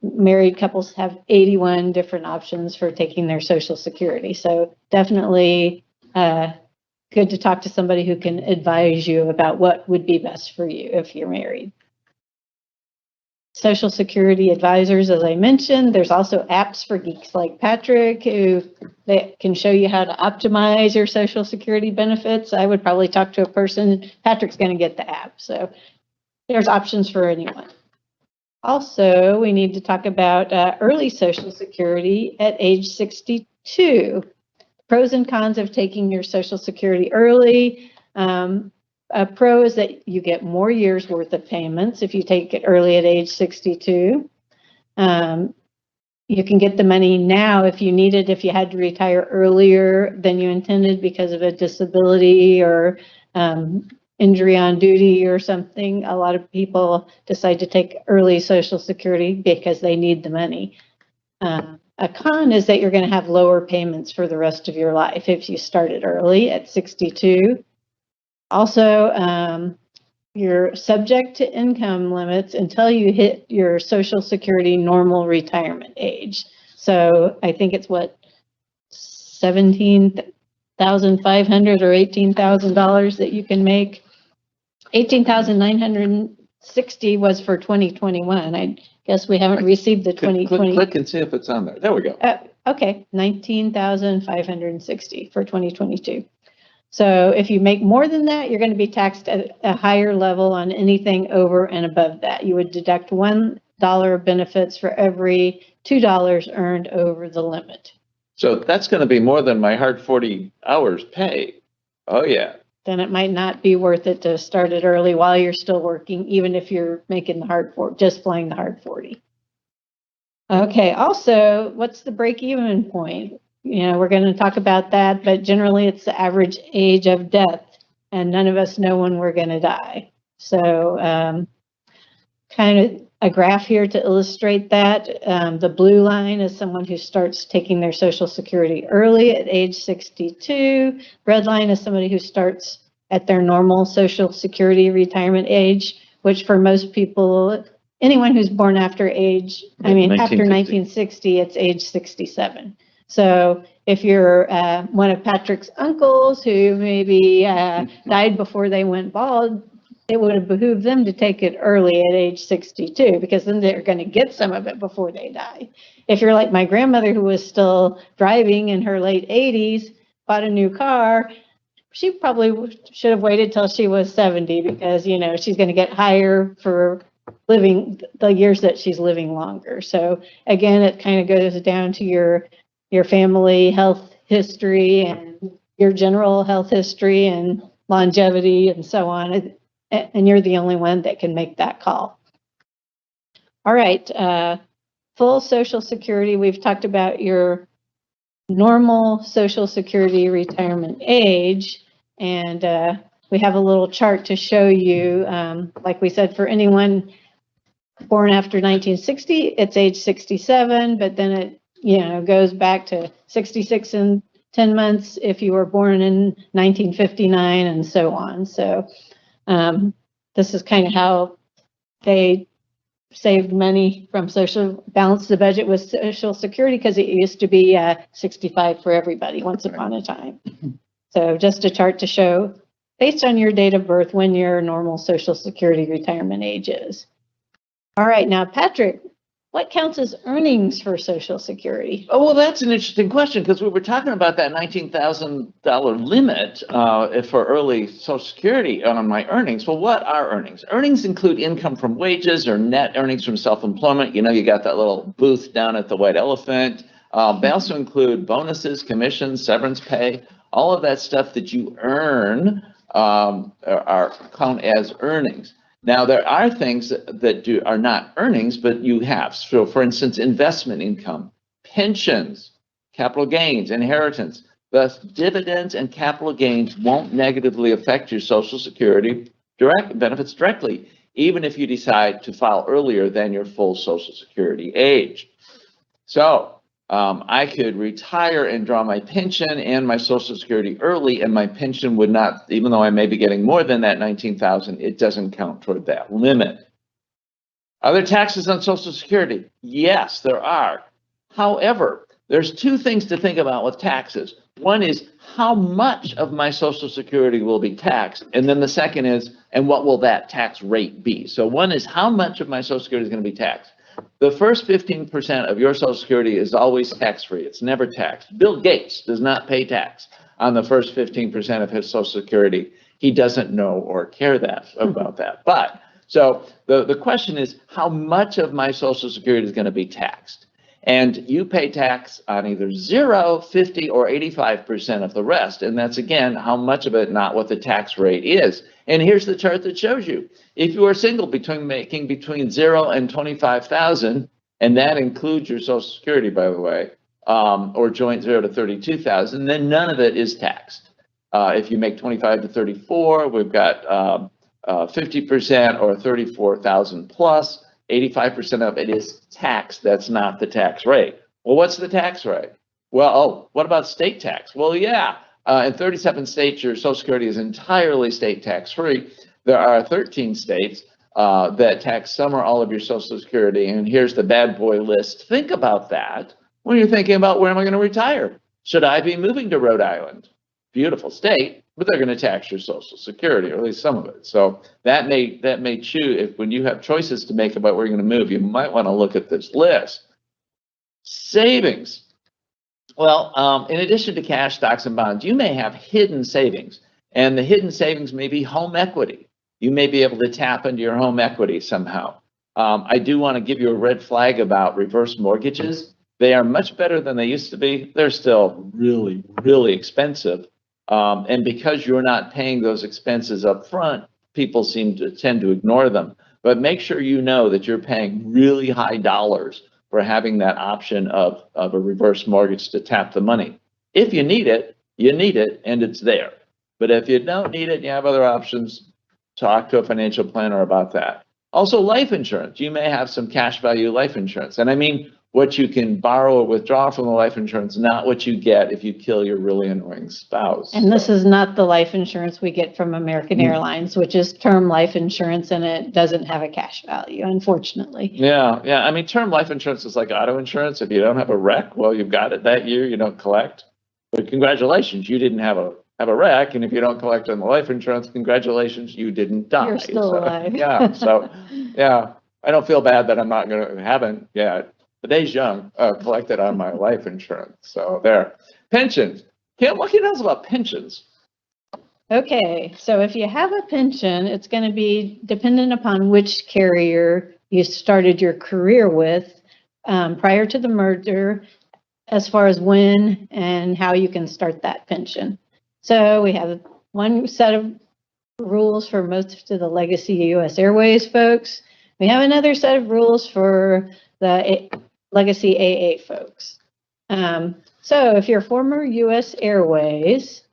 married couples have 81 different options for taking their Social Security. So definitely good to talk to somebody who can advise you about what would be best for you if you're married. Social Security advisors, as I mentioned, there's also apps for geeks like Patrick that can show you how to optimize your Social Security benefits. I would probably talk to a person. Patrick's going to get the app, so there's options for anyone. Also, we need to talk about early Social Security at age 62. Pros and cons of taking your Social Security early. A pro is that you get more years worth of payments if you take it early at age 62. You can get the money now if you need it, if you had to retire earlier than you intended because of a disability or injury on duty or something. A lot of people decide to take early Social Security because they need the money. A con is that you're going to have lower payments for the rest of your life if you started early at 62. Also, you're subject to income limits until you hit your Social Security normal retirement age. So I think it's what, $17,500 or $18,000 that you can make. $18,960 was for 2021. I guess we haven't received the 2020. Click and see if it's on there. There we go. Okay, $19,560 for 2022. So if you make more than that, you're going to be taxed at a higher level on anything over and above that. You would deduct $1 of benefits for every $2 earned over the limit. So that's going to be more than my hard 40 hours pay. Oh, yeah. Then it might not be worth it to start it early while you're still working, even if you're making the hard 40, just flying the hard 40. Okay, also, what's the break-even point? We're going to talk about that, but generally it's the average age of death, and none of us know when we're going to die. So kind of a graph here to illustrate that. The blue line is someone who starts taking their Social Security early at age 62. Red line is somebody who starts at their normal Social Security retirement age, which for most people, anyone who's born after after 1960, it's age 67. So if you're one of Patrick's uncles who maybe died before they went bald, it would have behooved them to take it early at age 62 because then they're going to get some of it before they die. If you're like my grandmother who was still driving in her late 80s, bought a new car, she probably should have waited till she was 70 because, she's going to get higher for living the years that she's living longer. So again, it kind of goes down to your family health history and your general health history and longevity and so on. And you're the only one that can make that call. All right, full Social Security. We've talked about your normal Social Security retirement age. And we have a little chart to show you, like we said, for anyone born after 1960, it's age 67, but then it goes back to 66 and 10 months if you were born in 1959 and so on. So this is kind of how they saved money from balanced the budget with Social Security because it used to be 65 for everybody once upon a time. So just a chart to show, based on your date of birth, when your normal Social Security retirement age is. All right, now, Patrick, what counts as earnings for Social Security? Oh, well, that's an interesting question because we were talking about that $19,000 limit for early Social Security on my earnings. Well, what are earnings? Earnings include income from wages or net earnings from self-employment. You know, you got that little booth down at the White Elephant. They also include bonuses, commissions, severance pay, all of that stuff that you earn are count as earnings. Now, there are things that are not earnings, but you have. So, for instance, investment income, pensions, capital gains, inheritance. Thus, dividends and capital gains won't negatively affect your Social Security benefits directly, even if you decide to file earlier than your full Social Security age. So, I could retire and draw my pension and my Social Security early, and my pension would not, even though I may be getting more than that $19,000, it doesn't count toward that limit. Are there taxes on Social Security? Yes, there are. However, there's two things to think about with taxes. One is how much of my Social Security will be taxed, and then the second is, and what will that tax rate be? So one is how much of my Social Security is going to be taxed. The first 15% of your Social Security is always tax-free. It's never taxed. Bill Gates does not pay tax on the first 15% of his Social Security. He doesn't know or care about that. But so the question is, how much of my Social Security is going to be taxed? And you pay tax on either 0, 50, or 85% of the rest. And that's, again, how much of it, not what the tax rate is. And here's the chart that shows you. If you are single making between 0 and 25,000, and that includes your Social Security, by the way, or joint 0 to 32,000, then none of it is taxed. If you make 25 to 34, we've got 50% or 34,000 plus. 85% of it is tax. That's not the tax rate. Well, what's the tax rate? Well, what about state tax? Well, yeah, in 37 states, your Social Security is entirely state tax free. There are 13 states that tax some or all of your Social Security. And here's the bad boy list. Think about that when you're thinking about where am I going to retire? Should I be moving to Rhode Island? Beautiful state, but they're going to tax your Social Security, or at least some of it. So that may choose, if when you have choices to make about where you're going to move, you might want to look at this list. Savings. Well, in addition to cash, stocks, and bonds, you may have hidden savings, and the hidden savings may be home equity. You may be able to tap into your home equity somehow. I do want to give you a red flag about reverse mortgages. They are much better than they used to be. They're still really, really expensive. And because you're not paying those expenses up front, people tend to ignore them. But make sure you know that you're paying really high dollars for having that option of a reverse mortgage to tap the money. If you need it, and it's there. But if you don't need it and you have other options, talk to a financial planner about that. Also, life insurance. You may have some cash value life insurance. And I mean what you can borrow or withdraw from the life insurance, not what you get if you kill your really annoying spouse. And this is not the life insurance we get from American Airlines, which is term life insurance, and it doesn't have a cash value, unfortunately. Yeah. I mean, term life insurance is like auto insurance. If you don't have a wreck, well, you've got it that year, you don't collect. But congratulations, you didn't have a wreck, and if you don't collect on the life insurance, congratulations, you didn't die. You're still alive. Yeah. I don't feel bad that I'm not going to haven't yet. The day's young, collected on my life insurance. So there. Pensions. Kim, what can you tell us about pensions? Okay, so if you have a pension, it's going to be dependent upon which carrier you started your career with prior to the merger, as far as when and how you can start that pension. So we have one set of rules for most of the legacy U.S. Airways folks. We have another set of rules for the legacy AA folks. So if you're former U.S. Airways,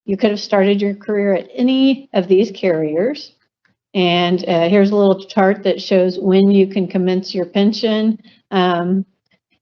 you could have started your career at any of these carriers. And here's a little chart that shows when you can commence your pension.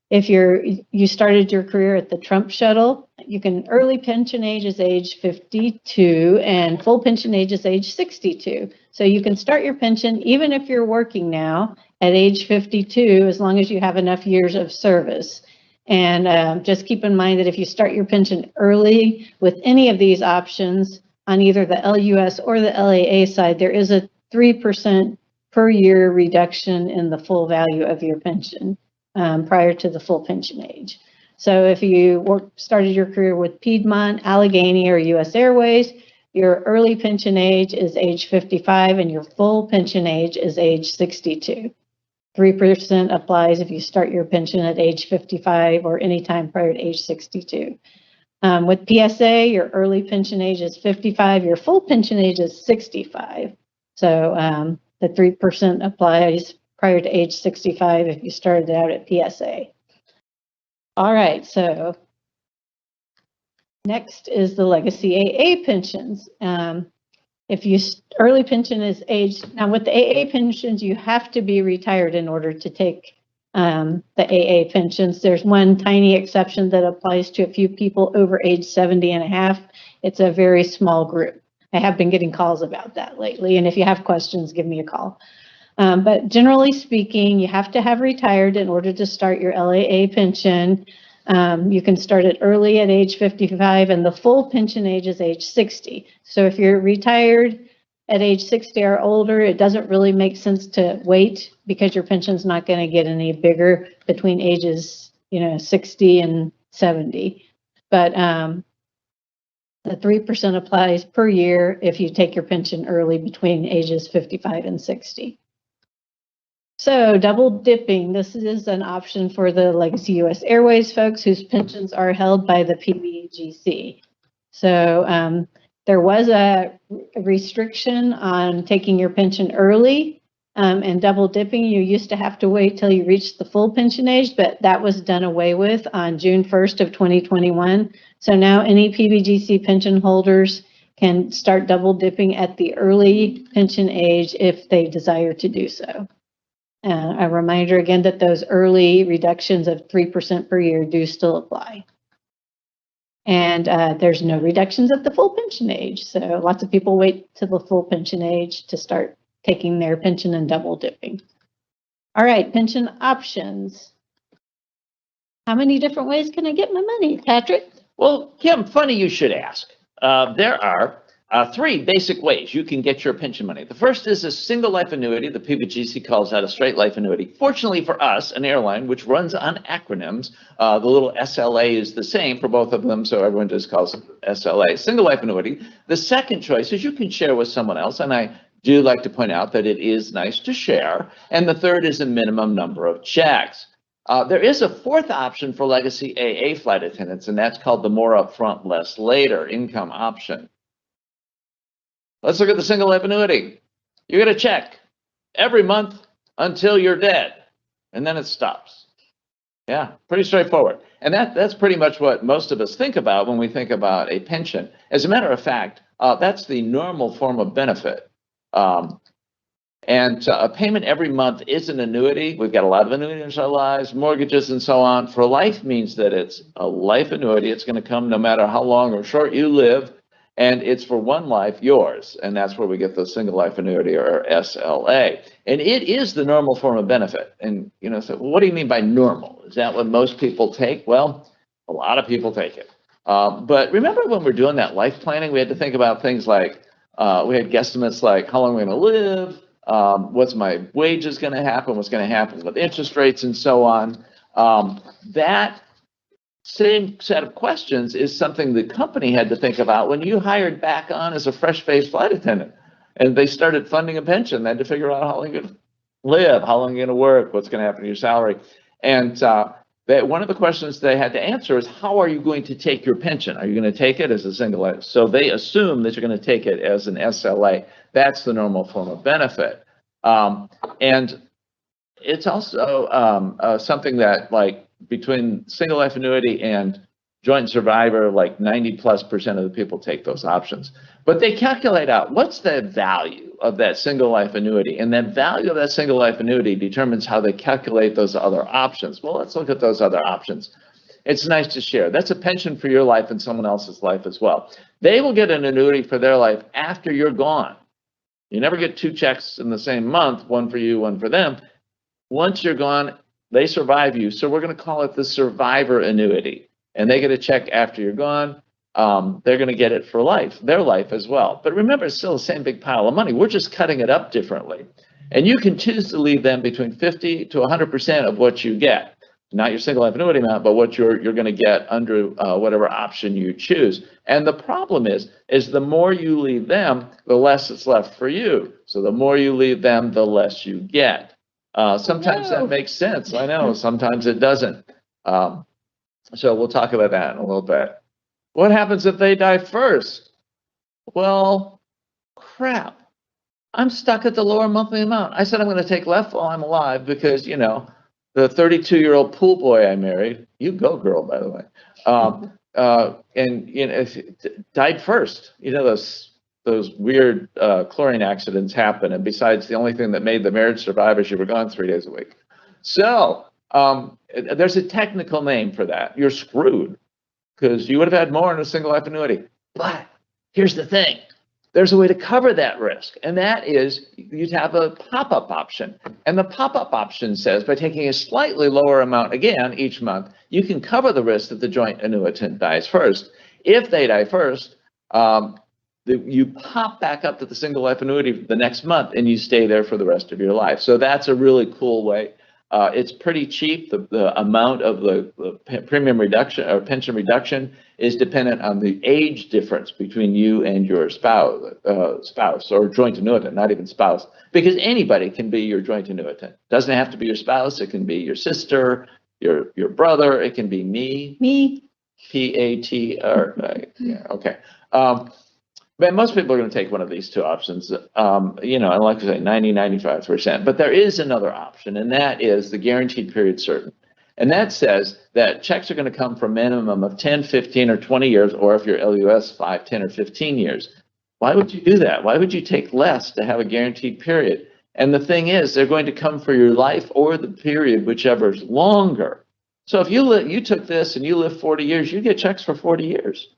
If you started your career at the Trump Shuttle, you can early pension age is age 52 and full pension age is age 62. So you can start your pension even if you're working now at age 52, as long as you have enough years of service. And just keep in mind that if you start your pension early with any of these options on either the LUS or the LAA side, there is a 3% per year reduction in the full value of your pension prior to the full pension age. So if you started your career with Piedmont, Allegheny, or US Airways, your early pension age is age 55 and your full pension age is age 62. 3% applies if you start your pension at age 55 or any time prior to age 62. With PSA, your early pension age is 55, your full pension age is 65. So the 3% applies prior to age 65 if you started out at PSA. All right, so next is the legacy AA pensions. If you early pension is aged, now with the AA pensions, you have to be retired in order to take the AA pensions. There's one tiny exception that applies to a few people over age 70 and a half. It's a very small group. I have been getting calls about that lately, and if you have questions, give me a call. But generally speaking, you have to have retired in order to start your LAA pension. You can start it early at age 55 and the full pension age is age 60. So if you're retired at age 60 or older, it doesn't really make sense to wait because your pension's not going to get any bigger between ages, 60 and 70. But the 3% applies per year if you take your pension early between ages 55 and 60. So double dipping, this is an option for the legacy US Airways folks whose pensions are held by the PBGC. So there was a restriction on taking your pension early and double dipping. You used to have to wait till you reached the full pension age, but that was done away with on June 1st of 2021. So now any PBGC pension holders can start double dipping at the early pension age if they desire to do so. A reminder again that those early reductions of 3% per year do still apply. And there's no reductions at the full pension age. So lots of people wait to the full pension age to start taking their pension and double dipping. All right, pension options. How many different ways can I get my money, Patrick? Well, Kim, funny you should ask. There are 3 basic ways you can get your pension money. The first is a single life annuity. The PBGC calls that a straight life annuity. Fortunately for us, an airline which runs on acronyms, the little SLA is the same for both of them, so everyone just calls it SLA, single life annuity. The second choice is you can share with someone else, and I do like to point out that it is nice to share. And the third is a minimum number of checks. There is a fourth option for legacy AA flight attendants, and that's called the more upfront, less later income option. Let's look at the single life annuity. You get a check every month until you're dead, and then it stops. Yeah, pretty straightforward. And that's pretty much what most of us think about when we think about a pension. As a matter of fact, that's the normal form of benefit. And a payment every month is an annuity. We've got a lot of annuities in our lives, mortgages and so on. For life means that it's a life annuity. It's going to come no matter how long or short you live. And it's for one life, yours. And that's where we get the single life annuity, or SLA. And it is the normal form of benefit. And, so what do you mean by normal? Is that what most people take? Well, a lot of people take it. But remember when we're doing that life planning, we had to think about things like, we had guesstimates like how long we're going to live, what's my wages going to happen, what's going to happen with interest rates and so on. That same set of questions is something the company had to think about when you hired back on as a fresh-faced flight attendant and they started funding a pension. They had to figure out how long you're going to live, how long you're going to work, what's going to happen to your salary. And one of the questions they had to answer is, how are you going to take your pension? Are you going to take it as a single life? So they assume that you're going to take it as an SLA. That's the normal form of benefit. And it's also something that, like, between single life annuity and joint survivor, like 90+% of the people take those options. But they calculate out what's the value of that single life annuity. And that value of that single life annuity determines how they calculate those other options. Well, let's look at those other options. It's nice to share. That's a pension for your life and someone else's life as well. They will get an annuity for their life after you're gone. You never get 2 checks in the same month, one for you, one for them. Once you're gone, they survive you. So we're going to call it the survivor annuity. And they get a check after you're gone. They're going to get it for life, their life as well. But remember, it's still the same big pile of money. We're just cutting it up differently. And you can choose to leave them between 50 to 100% of what you get. Not your single life annuity amount, but what you're going to get under whatever option you choose. And the problem is the more you leave them, the less is left for you. So the more you leave them, the less you get. Sometimes that makes sense. I know. Sometimes it doesn't. So we'll talk about that in a little bit. What happens if they die first? Well, crap. I'm stuck at the lower monthly amount. I said I'm going to take left while I'm alive because, you know, the 32-year-old pool boy I married, you go girl, by the way, and, you know, died first. You know, those weird chlorine accidents happen. And besides, the only thing that made the marriage survive is you were gone 3 days a week. So there's a technical name for that. You're screwed because you would have had more in a single life annuity. But here's the thing. There's a way to cover that risk, and that is you'd have a pop-up option. And the pop-up option says by taking a slightly lower amount again each month, you can cover the risk that the joint annuitant dies first. If they die first, you pop back up to the single life annuity the next month and you stay there for the rest of your life. So that's a really cool way. It's pretty cheap. The amount of the premium reduction or pension reduction is dependent on the age difference between you and your spouse or joint annuitant, not even spouse, because anybody can be your joint annuitant. Doesn't have to be your spouse. It can be your sister, your brother. It can be me. Me. P-A-T-R. Yeah, okay. But most people are going to take one of these two options, you know, and like I say, 90-95%. But there is another option, and that is the guaranteed period certain. And that says that checks are going to come for a minimum of 10, 15, or 20 years, or if you're LUS, 5, 10, or 15 years. Why would you do that? Why would you take less to have a guaranteed period? And the thing is, they're going to come for your life or the period, whichever is longer. So if you took this and you live 40 years, you get checks for 40 years.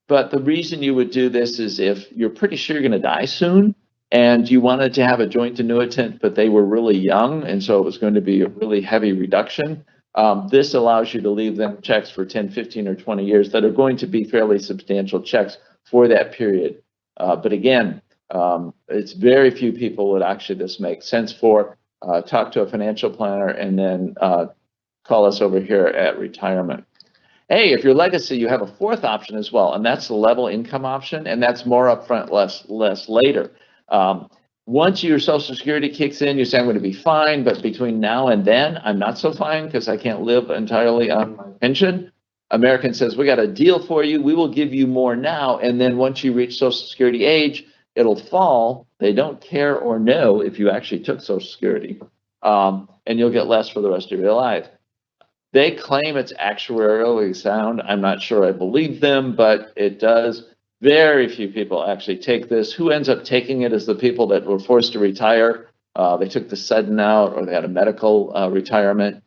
But the reason you would do this is if you're pretty sure you're going to die soon and you wanted to have a joint annuitant, but they were really young, and so it was going to be a really heavy reduction. This allows you to leave them checks for 10, 15, or 20 years that are going to be fairly substantial checks for that period. But again, it's very few people that actually this makes sense for. Talk to a financial planner and then call us over here at Retirement. Hey, if you're legacy, you have a fourth option as well, and that's the level income option, and that's more upfront, less later. Once your Social Security kicks in, you say, I'm going to be fine, but between now and then, I'm not so fine because I can't live entirely on my pension. American says, we got a deal for you. We will give you more now, and then once you reach Social Security age, it'll fall. They don't care or know if you actually took Social Security, and you'll get less for the rest of your life. They claim it's actuarially sound. I'm not sure I believe them, but it does. Very few people actually take this. Who ends up taking it is the people that were forced to retire. They took the sudden out or they had a medical retirement.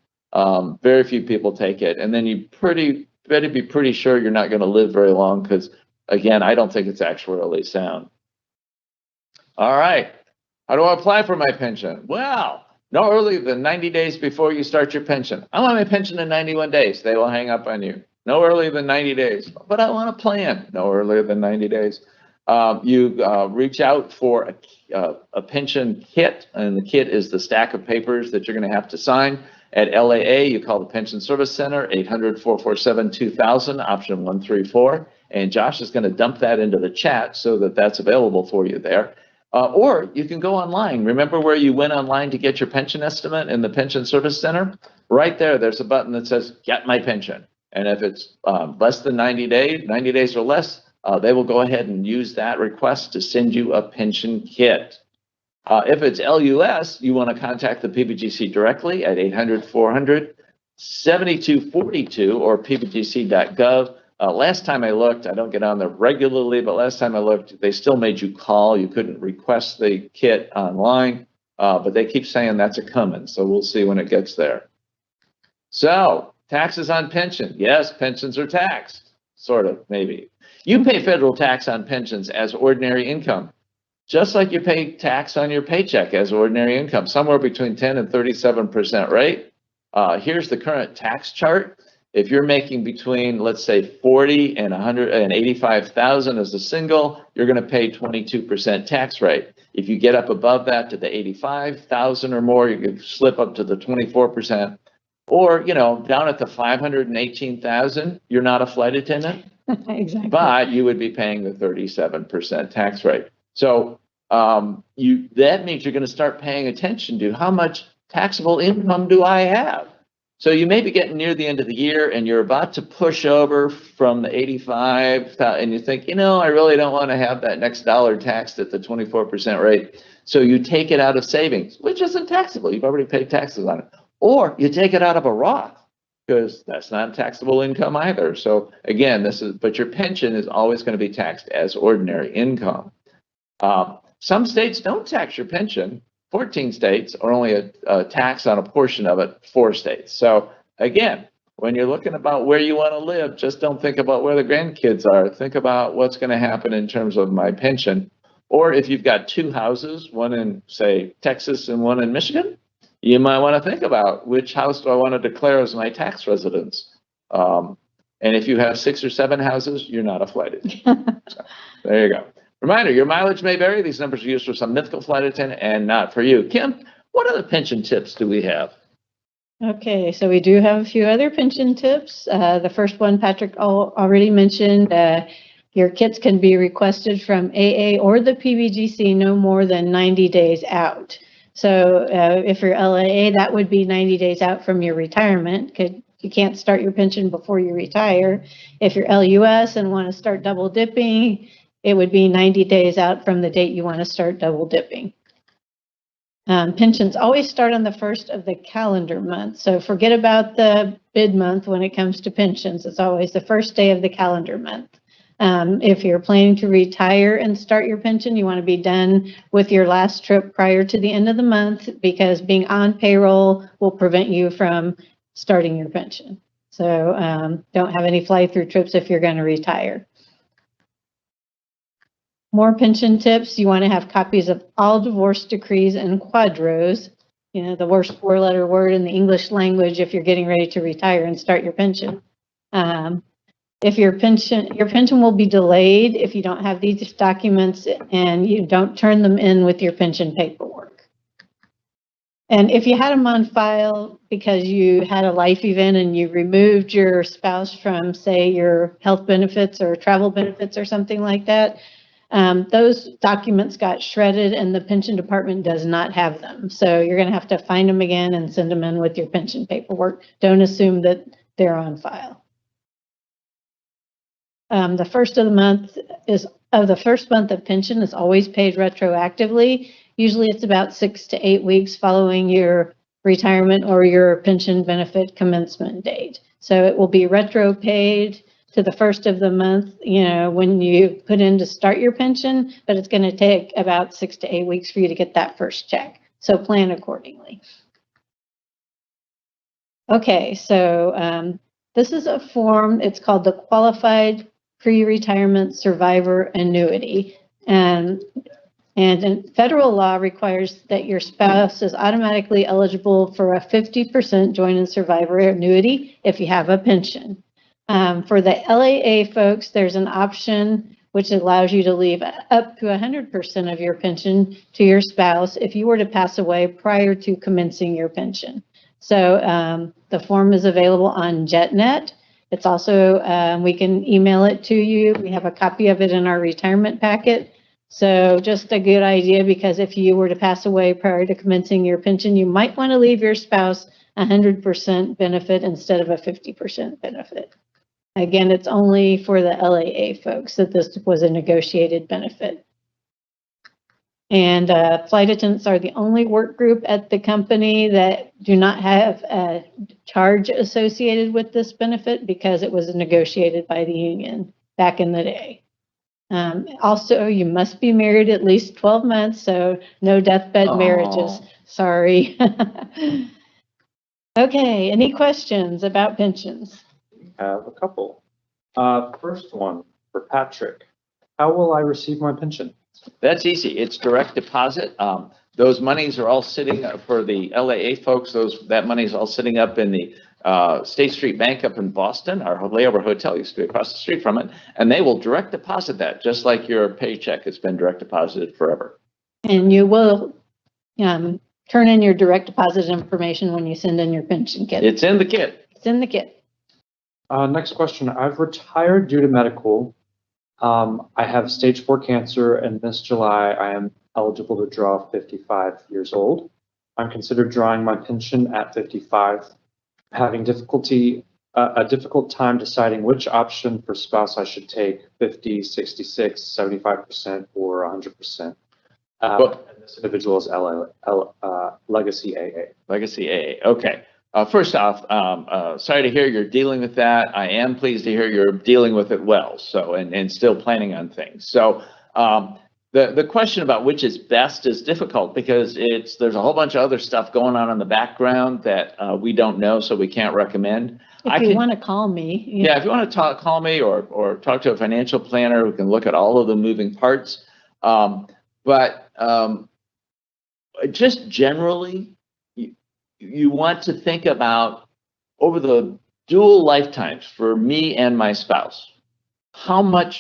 Very few people take it. And then you better be pretty sure you're not going to live very long because, again, I don't think it's actuarially sound. All right. How do I apply for my pension? Well, no earlier than 90 days before you start your pension. I want my pension in 91 days. They will hang up on you. No earlier than 90 days. But I want a plan. No earlier than 90 days. You reach out for a pension kit, and the kit is the stack of papers that you're going to have to sign. At LAA, you call the Pension Service Center, 800-447-2000, option 134. And Josh is going to dump that into the chat so that that's available for you there. Or you can go online. Remember where you went online to get your pension estimate in the Pension Service Center? Right there, there's a button that says, Get My Pension. And if it's less than 90 days or less, they will go ahead and use that request to send you a pension kit. If it's LUS, you want to contact the PBGC directly at 800-400-7242 or pbgc.gov. Last time I looked, I don't get on there regularly, but last time I looked, they still made you call. You couldn't request the kit online, but they keep saying that's a coming, so we'll see when it gets there. So, taxes on pension. Yes, pensions are taxed, sort of, maybe. You pay federal tax on pensions as ordinary income. just like you pay tax on your paycheck as ordinary income, somewhere between 10 and 37% rate. Here's the current tax chart. If you're making between, let's say, 40 and 185,000 as a single, you're going to pay 22% tax rate. If you get up above that to the 85,000 or more, you can slip up to the 24%. Or, you know, down at the 518,000, you're not a flight attendant, Exactly. but you would be paying the 37% tax rate. So that means you're going to start paying attention to how much taxable income do I have? So you may be getting near the end of the year and you're about to push over from the 85 and you think, you know, I really don't want to have that next dollar taxed at the 24% rate. So you take it out of savings, which isn't taxable. You've already paid taxes on it. Or you take it out of a Roth because that's not taxable income either. So again, but your pension is always going to be taxed as ordinary income. Some states don't tax your pension. 14 states, or only a tax on a portion of it, 4 states. So again, when you're looking about where you want to live, just don't think about where the grandkids are. Think about what's going to happen in terms of my pension. Or if you've got 2 houses, one in, say, Texas and one in Michigan, you might want to think about which house do I want to declare as my tax residence. And if you have 6 or 7 houses, you're not a flight attendant. So, there you go. Reminder, your mileage may vary. These numbers are used for some mythical flight attendant and not for you. Kim, what other pension tips do we have? Okay, so we do have a few other pension tips. The first one Patrick already mentioned, your kits can be requested from AA or the PBGC no more than 90 days out. So if you're LAA, that would be 90 days out from your retirement. You can't start your pension before you retire. If you're LUS and want to start double dipping, it would be 90 days out from the date you want to start double dipping. Pensions always start on the first of the calendar month. So forget about the bid month when it comes to pensions. It's always the first day of the calendar month. If you're planning to retire and start your pension, you want to be done with your last trip prior to the end of the month, because being on payroll will prevent you from starting your pension. So don't have any fly-through trips if you're going to retire. More pension tips. You want to have copies of all divorce decrees and QDROs, you know, the worst 4-letter word in the English language if you're getting ready to retire and start your pension. If your pension will be delayed if you don't have these documents and you don't turn them in with your pension paperwork. And if you had them on file because you had a life event and you removed your spouse from, say, your health benefits or travel benefits or something like that, those documents got shredded and the pension department does not have them. So you're going to have to find them again and send them in with your pension paperwork. Don't assume that they're on file. The first month of pension is always paid retroactively. Usually it's about 6 to 8 weeks following your retirement or your pension benefit commencement date. So it will be retro paid to the first of the month, you know, when you put in to start your pension, but it's going to take about 6 to 8 weeks for you to get that first check. So plan accordingly. Okay, so this is a form. It's called the Qualified Pre-Retirement Survivor Annuity. And federal law requires that your spouse is automatically eligible for a 50% joint-in survivor annuity if you have a pension. For the LAA folks, there's an option which allows you to leave up to 100% of your pension to your spouse if you were to pass away prior to commencing your pension. So the form is available on JetNet. It's also, we can email it to you. We have a copy of it in our retirement packet. So just a good idea, because if you were to pass away prior to commencing your pension, you might want to leave your spouse 100% benefit instead of a 50% benefit. Again, it's only for the LAA folks that this was a negotiated benefit. And flight attendants are the only work group at the company that do not have a charge associated with this benefit because it was negotiated by the union back in the day. Also, you must be married at least 12 months, so no deathbed marriages. Sorry. Okay, any questions about pensions? We have a couple. First one for Patrick. How will I receive my pension? That's easy. It's direct deposit. Those monies are all sitting for the LAA folks. That money is all sitting up in the State Street Bank up in Boston. Our layover hotel used to be across the street from it, and they will direct deposit that, just like your paycheck has been direct deposited forever. And you will turn in your direct deposit information when you send in your pension kit. It's in the kit. It's in the kit. Next question. I've retired due to medical. I have stage 4 cancer, and this July I am eligible to draw 55 years old. I'm considered drawing my pension at 55, having a difficult time deciding which option for spouse I should take, 50, 66, 75%, or 100%. This individual is Legacy AA. Legacy AA. Okay. First off, sorry to hear you're dealing with that. I am pleased to hear you're dealing with it well. So, and still planning on things. So, the question about which is best is difficult because there's a whole bunch of other stuff going on in the background that we don't know, so we can't recommend. If you want to call me. Yeah, if you want to call me or talk to a financial planner who can look at all of the moving parts. But just generally, you want to think about over the dual lifetimes for me and my spouse,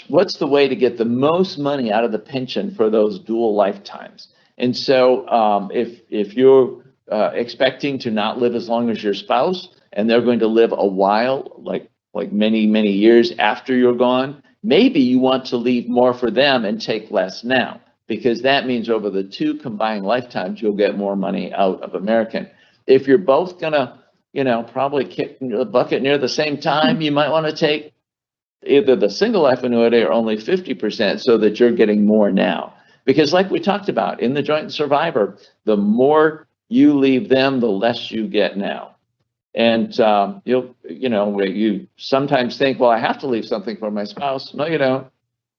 what's the way to get the most money out of the pension for those dual lifetimes? And so if you're expecting to not live as long as your spouse and they're going to live a while, like many, many years after you're gone, maybe you want to leave more for them and take less now, because that means over the 2 combined lifetimes, you'll get more money out of American. If you're both gonna, probably kick the bucket near the same time, you might want to take either the single life annuity or only 50% so that you're getting more now. Because like we talked about in the joint and survivor, the more you leave them, the less you get now. And you sometimes think, well, I have to leave something for my spouse. No, you don't.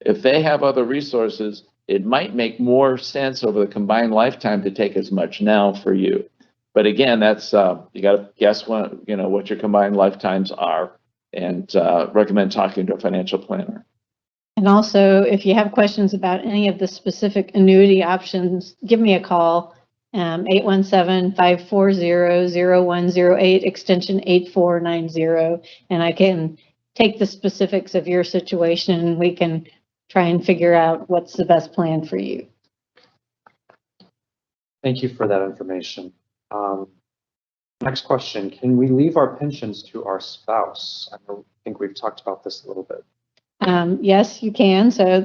If they have other resources, it might make more sense over the combined lifetime to take as much now for you. But again, that's you got to guess what your combined lifetimes are, and recommend talking to a financial planner. And also, if you have questions about any of the specific annuity options, give me a call, 817-540-0108, extension 8490, and I can take the specifics of your situation, and we can try and figure out what's the best plan for you. Thank you for that information. Next question, can we leave our pensions to our spouse? I think we've talked about this a little bit. Yes, you can. So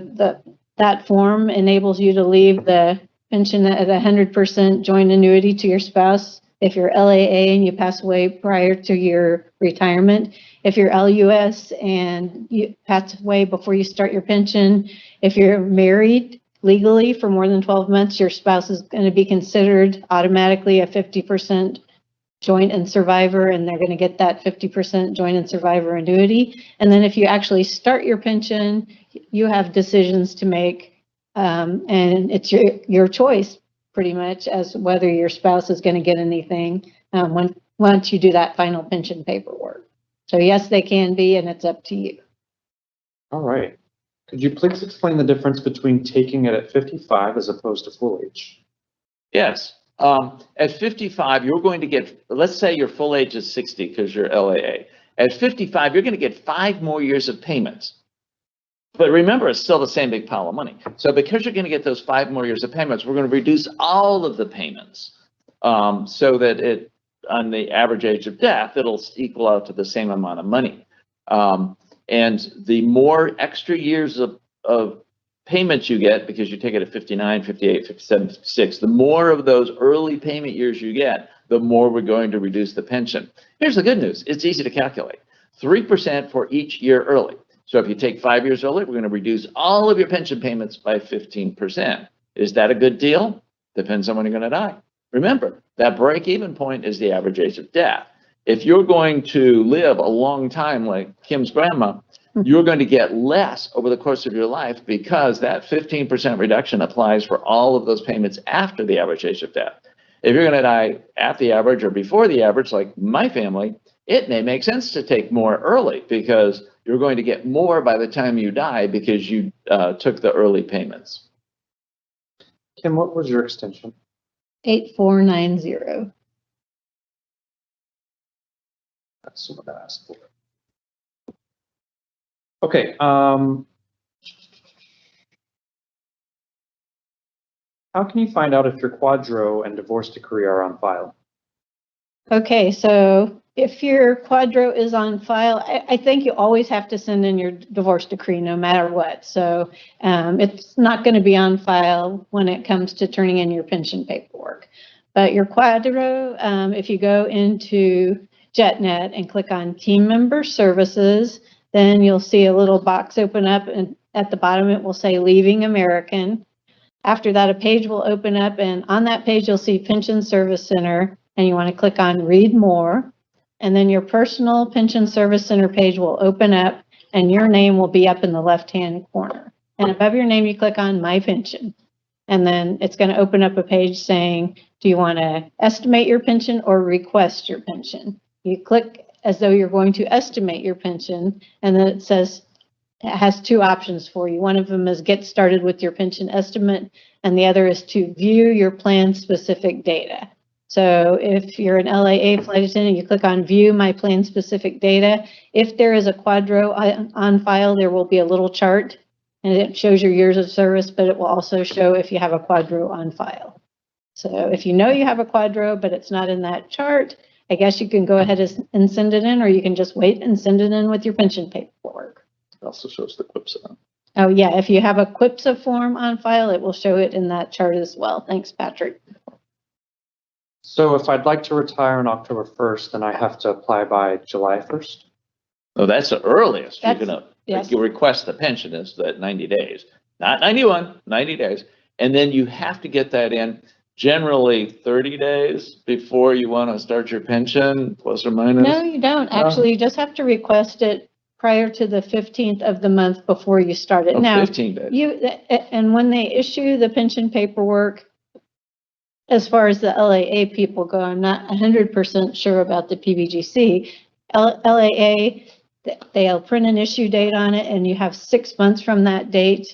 that form enables you to leave the pension at 100% joint annuity to your spouse if you're LAA and you pass away prior to your retirement. If you're LUS and you pass away before you start your pension, if you're married legally for more than 12 months, your spouse is going to be considered automatically a 50% joint and survivor, and they're going to get that 50% joint and survivor annuity. And then if you actually start your pension, you have decisions to make, and it's your choice pretty much as whether your spouse is going to get anything once you do that final pension paperwork. So yes, they can be, and it's up to you. All right. Could you please explain the difference between taking it at 55 as opposed to full age? Yes. At 55, you're going to get, let's say your full age is 60 because you're LAA. At 55, you're going to get 5 more years of payments. But remember, it's still the same big pile of money. So because you're going to get those 5 more years of payments, we're going to reduce all of the payments so that on the average age of death, it'll equal out to the same amount of money. And the more extra years of payments you get, because you take it at 59, 58, 57, 56, the more of those early payment years you get, the more we're going to reduce the pension. Here's the good news. It's easy to calculate. 3% for each year early. So if you take 5 years early, we're going to reduce all of your pension payments by 15%. Is that a good deal? Depends on when you're going to die. Remember, that break-even point is the average age of death. If you're going to live a long time like Kim's grandma, you're going to get less over the course of your life because that 15% reduction applies for all of those payments after the average age of death. If you're going to die at the average or before the average, like my family, it may make sense to take more early because you're going to get more by the time you die because you took the early payments. Kim, what was your extension? 8490. That's what I asked for. Okay. How can you find out if your QDRO and divorce decree are on file? Okay, so if your QDRO is on file, I think you always have to send in your divorce decree no matter what. So it's not going to be on file when it comes to turning in your pension paperwork. But your QDRO, if you go into JetNet and click on Team Member Services, then you'll see a little box open up, and at the bottom it will say Leaving American. After that, a page will open up, and on that page you'll see Pension Service Center, and you want to click on Read More, and then your personal Pension Service Center page will open up, and your name will be up in the left-hand corner. And above your name, you click on My Pension, and then it's going to open up a page saying, do you want to estimate your pension or request your pension? You click as though you're going to estimate your pension, and then it says, it has two options for you. One of them is get started with your pension estimate, and the other is to view your plan specific data. So if you're an LAA flight attendant, you click on view my plan specific data. If there is a QDRO on file, there will be a little chart, and it shows your years of service, but it will also show if you have a QDRO on file. So if you know you have a QDRO, but it's not in that chart, I guess you can go ahead and send it in, or you can just wait and send it in with your pension paperwork. It also shows the QDROs. Oh, yeah. If you have a QDRO form on file, it will show it in that chart as well. Thanks, Patrick. So if I'd like to retire on October 1st, then I have to apply by July 1st? No, that's the earliest you're That's- going to yes. you request the pension is that 90 days, not 91, 90 days. And then you have to get that in generally 30 days before you want to start your pension, plus or minus. No, you don't. Actually, you just have to request it prior to the 15th of the month before you start it. Oh, Now, 15 days. and when they issue the pension paperwork, as far as the LAA people go, I'm not 100% sure about the PBGC. LAA, they'll print an issue date on it, and you have 6 months from that date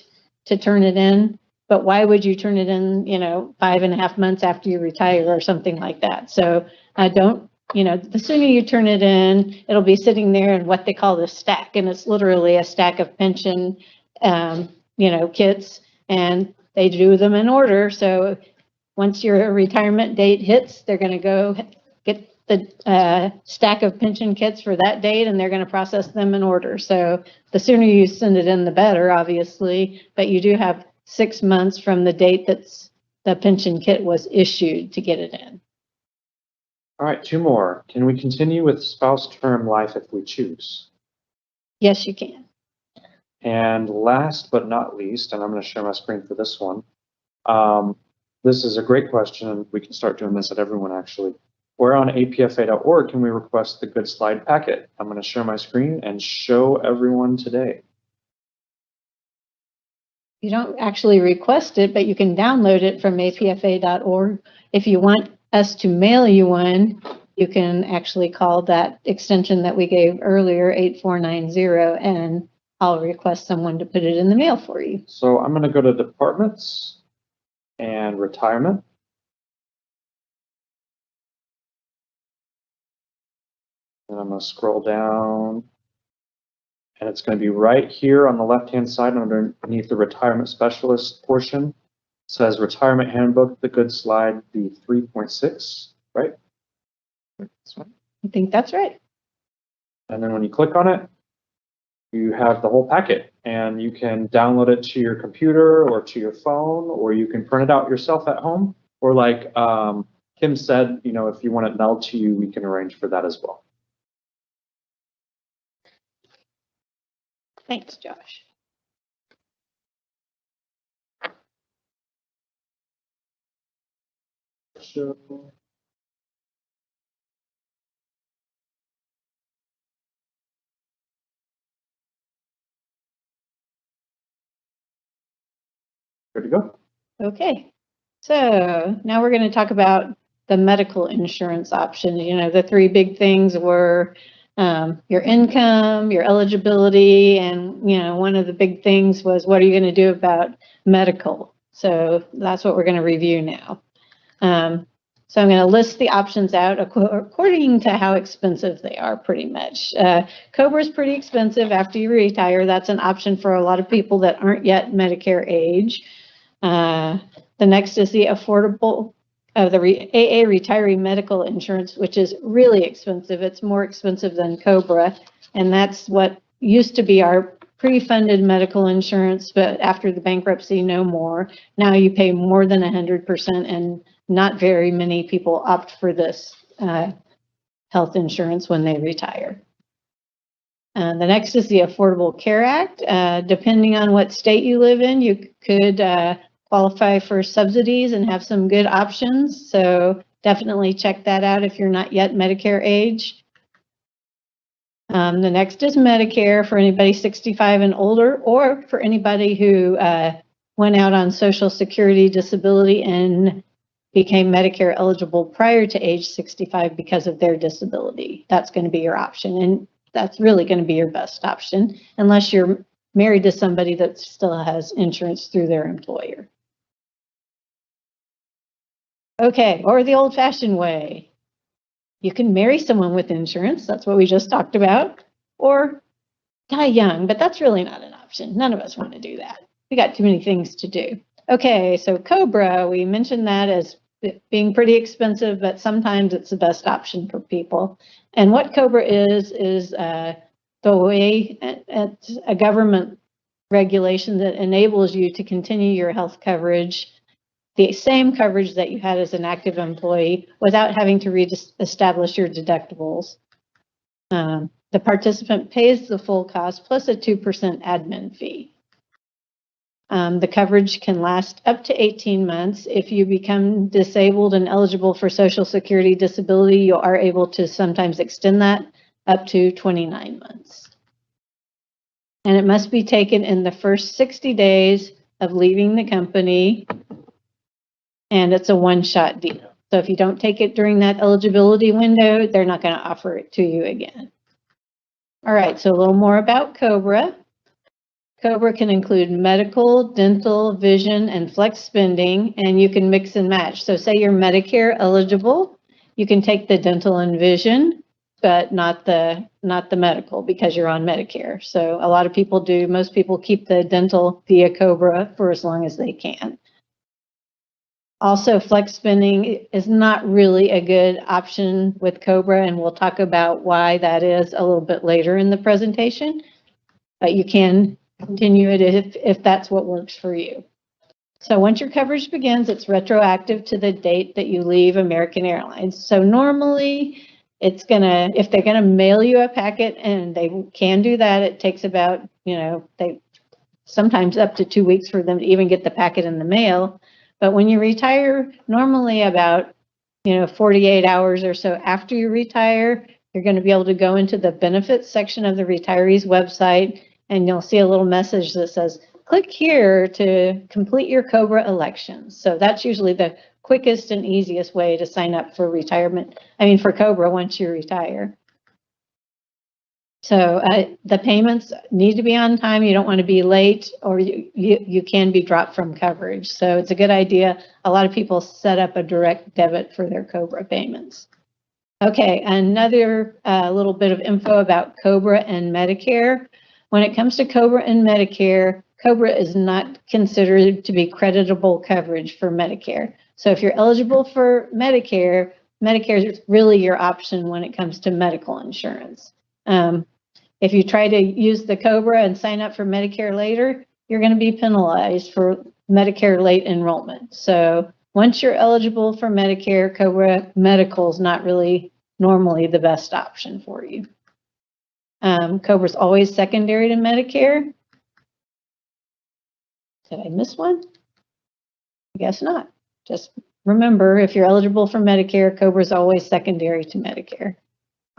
to turn it in. But why would you turn it in, 5.5 months after you retire or something like that? So the sooner you turn it in, it'll be sitting there in what they call the stack, and it's literally a stack of pension, kits, and they do them in order. So once your retirement date hits, they're going to go get the stack of pension kits for that date, and they're going to process them in order. So the sooner you send it in, the better, obviously, but you do have 6 months from the date that's the pension kit was issued to get it in. All right, two more. Can we continue with spouse term life if we choose? Yes, you can. And last but not least, and I'm going to share my screen for this one. This is a great question, and we can start doing this at everyone actually. Where on apfa.org can we request the Good Slide packet? I'm going to share my screen and show everyone today. You don't actually request it, but you can download it from apfa.org. If you want us to mail you one, you can actually call that extension that we gave earlier, 8490, and I'll request someone to put it in the mail for you. So I'm going to go to Departments and Retirement. And I'm going to scroll down. And it's going to be right here on the left-hand side underneath the Retirement Specialist portion. It says Retirement Handbook, the Good Slide, the 3.6, right? That's right. I think that's right. And then when you click on it, you have the whole packet, and you can download it to your computer or to your phone, or you can print it out yourself at home. Or like Kim said, if you want it mailed to you, we can arrange for that as well. Thanks, Josh. So, good to go. Okay, so now we're going to talk about the medical insurance option. The three big things were your income, your eligibility, and one of the big things was what are you going to do about medical? So that's what we're going to review now. So I'm going to list the options out according to how expensive they are, pretty much. COBRA is pretty expensive after you retire. That's an option for a lot of people that aren't yet Medicare age. The next is the affordable, the AA retiree medical insurance, which is really expensive. It's more expensive than COBRA, and that's what used to be our pre-funded medical insurance, but after the bankruptcy, no more. Now you pay more than 100%, and not very many people opt for this health insurance when they retire. The next is the Affordable Care Act. Depending on what state you live in, you could qualify for subsidies and have some good options. So definitely check that out if you're not yet Medicare age. The next is Medicare for anybody 65 and older, or for anybody who went out on Social Security disability and became Medicare eligible prior to age 65 because of their disability. That's going to be your option, and that's really going to be your best option unless you're married to somebody that still has insurance through their employer. Okay, or the old-fashioned way. You can marry someone with insurance, that's what we just talked about, or die young, but that's really not an option. None of us want to do that. We got too many things to do. Okay, so COBRA, we mentioned that as being pretty expensive, but sometimes it's the best option for people. And what COBRA is the way, it's a government regulation that enables you to continue your health coverage, the same coverage that you had as an active employee, without having to re-establish your deductibles. The participant pays the full cost plus a 2% admin fee. The coverage can last up to 18 months. If you become disabled and eligible for Social Security disability, you are able to sometimes extend that up to 29 months. And it must be taken in the first 60 days of leaving the company, and it's a one-shot deal. So if you don't take it during that eligibility window, they're not going to offer it to you again. All right, so a little more about COBRA. COBRA can include medical, dental, vision, and flex spending, and you can mix and match. So say you're Medicare eligible, you can take the dental and vision, but not the medical because you're on Medicare. So a lot of people do. Most people keep the dental via COBRA for as long as they can. Also, flex spending is not really a good option with COBRA, and we'll talk about why that is a little bit later in the presentation, but you can continue it if that's what works for you. So once your coverage begins, it's retroactive to the date that you leave American Airlines. So normally it's gonna, if they're gonna mail you a packet, and they can do that, it takes about, sometimes up to 2 weeks for them to even get the packet in the mail. But when you retire, normally about 48 hours or so after you retire, you're going to be able to go into the benefits section of the retiree's website, and you'll see a little message that says, click here to complete your COBRA elections. So that's usually the quickest and easiest way to sign up for retirement, for COBRA once you retire. So the payments need to be on time. You don't want to be late, or you can be dropped from coverage. So it's a good idea. A lot of people set up a direct debit for their COBRA payments. Okay, another little bit of info about COBRA and Medicare. When it comes to COBRA and Medicare, COBRA is not considered to be creditable coverage for Medicare. So if you're eligible for Medicare, Medicare is really your option when it comes to medical insurance. If you try to use the COBRA and sign up for Medicare later, you're going to be penalized for Medicare late enrollment. So once you're eligible for Medicare, COBRA medical is not really normally the best option for you. COBRA is always secondary to Medicare. Did I miss one? I guess not. Just remember, if you're eligible for Medicare, COBRA is always secondary to Medicare.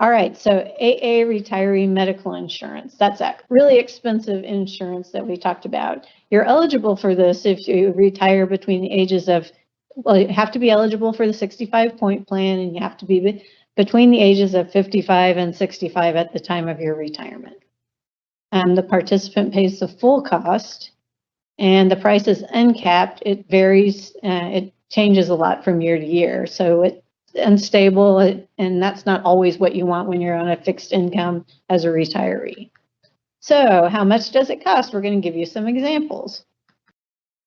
All right, so AA retiree medical insurance. That's that really expensive insurance that we talked about. You're eligible for this if you retire between the ages of, well, you have to be eligible for the 65-point plan, and you have to be between the ages of 55 and 65 at the time of your retirement. The participant pays the full cost. and the price is uncapped. It varies, it changes a lot from year to year. So it's unstable, and that's not always what you want when you're on a fixed income as a retiree. So how much does it cost? We're going to give you some examples.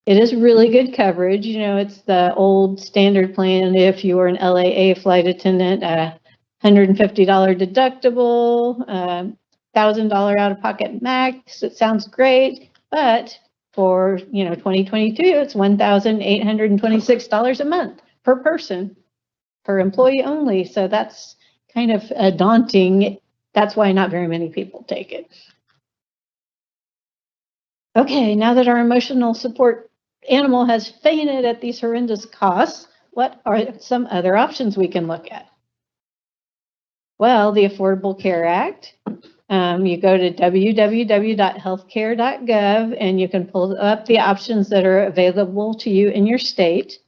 It is really good coverage. You know, it's the old standard plan. If you were an LAA flight attendant, $150 deductible, $1,000 out-of-pocket max. It sounds great, but for 2022, it's $1,826 a month per person, per employee only. So that's kind of daunting. That's why not very many people take it. Okay, now that our emotional support animal has fainted at these horrendous costs, what are some other options we can look at? Well, the Affordable Care Act. You go to www.healthcare.gov and you can pull up the options that are available to you in your state.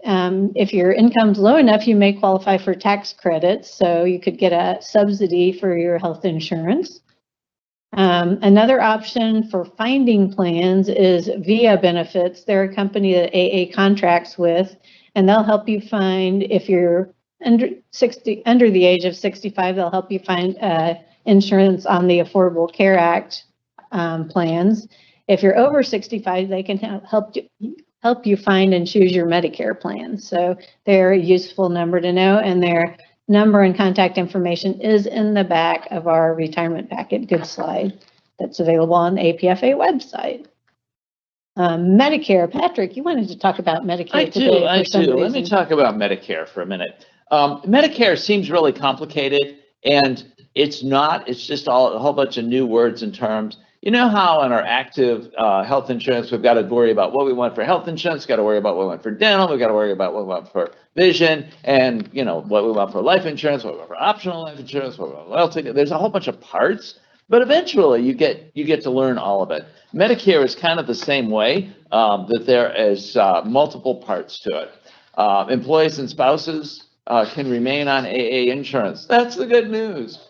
If your income's low enough, you may qualify for tax credits, so you could get a subsidy for your health insurance. Another option for finding plans is VIA Benefits. They're a company that AA contracts with, and they'll help you find, if you're under the age of 65, they'll help you find insurance on the Affordable Care Act plans. If you're over 65, they can help you find and choose your Medicare plan. So they're a useful number to know, and their number and contact information is in the back of our retirement packet, good slide, that's available on the APFA website. Medicare, Patrick, you wanted to talk about Medicare today. I do. Let me talk about Medicare for a minute. Medicare seems really complicated, and it's not. It's just a whole bunch of new words and terms. You know how in our active health insurance, we've got to worry about what we want for health insurance, got to worry about what we want for dental, we've got to worry about what we want for vision, and what we want for life insurance, what we want for optional life insurance, what we want for loyalty. There's a whole bunch of parts, but eventually you get to learn all of it. Medicare is kind of the same way, that there is multiple parts to it. Employees and spouses can remain on AA insurance. That's the good news.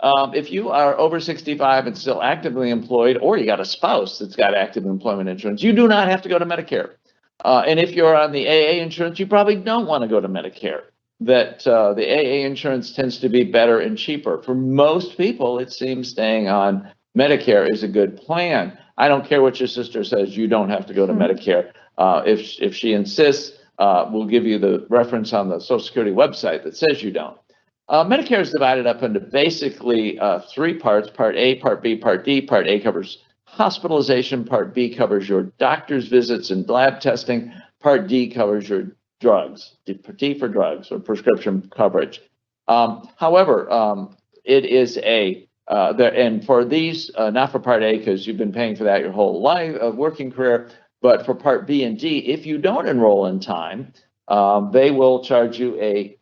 If you are over 65 and still actively employed, or you got a spouse that's got active employment insurance, you do not have to go to Medicare. And if you're on the AA insurance, you probably don't want to go to Medicare. That the AA insurance tends to be better and cheaper. For most people, it seems staying on Medicare is a good plan. I don't care what your sister says, you don't have to go to Medicare. If she insists, we'll give you the reference on the Social Security website that says you don't. Medicare is divided up into basically three parts: Part A, Part B, Part D. Part A covers hospitalization. Part B covers your doctor's visits and lab testing. Part D covers your drugs, D for drugs or prescription coverage. However, it is and for these, not for Part A, because you've been paying for that your whole life, working career, but for Part B and D, if you don't enroll in time, they will charge you a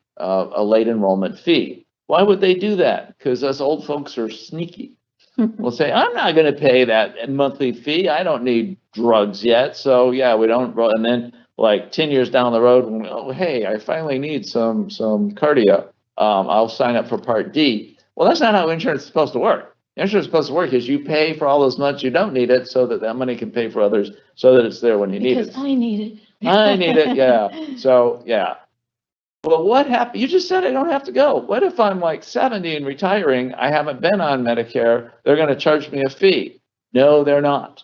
late enrollment fee. Why would they do that? Because us old folks are sneaky. We'll say, I'm not going to pay that monthly fee. I don't need drugs yet. So yeah, we don't. And then like 10 years down the road, oh, hey, I finally need some cardio. I'll sign up for Part D. Well, that's not how insurance is supposed to work. Insurance is supposed to work is you pay for all those months you don't need it so that money can pay for others so that it's there when you need it. Because I need it. I need it, yeah. So, yeah. Well, what happened? You just said I don't have to go. What if I'm like 70 and retiring? I haven't been on Medicare. They're going to charge me a fee. No, they're not.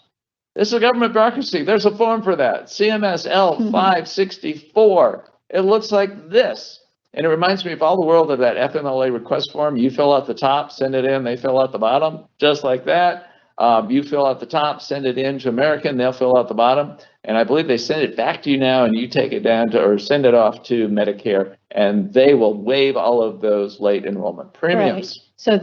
This is a government bureaucracy. There's a form for that. CMS L564. It looks like this. And it reminds me of all the world of that FMLA request form. You fill out the top, send it in, they fill out the bottom, just like that. You fill out the top, send it in to American, they'll fill out the bottom. And I believe they send it back to you now, and you take it down to, or send it off to Medicare, and they will waive all of those late enrollment premiums. Right. So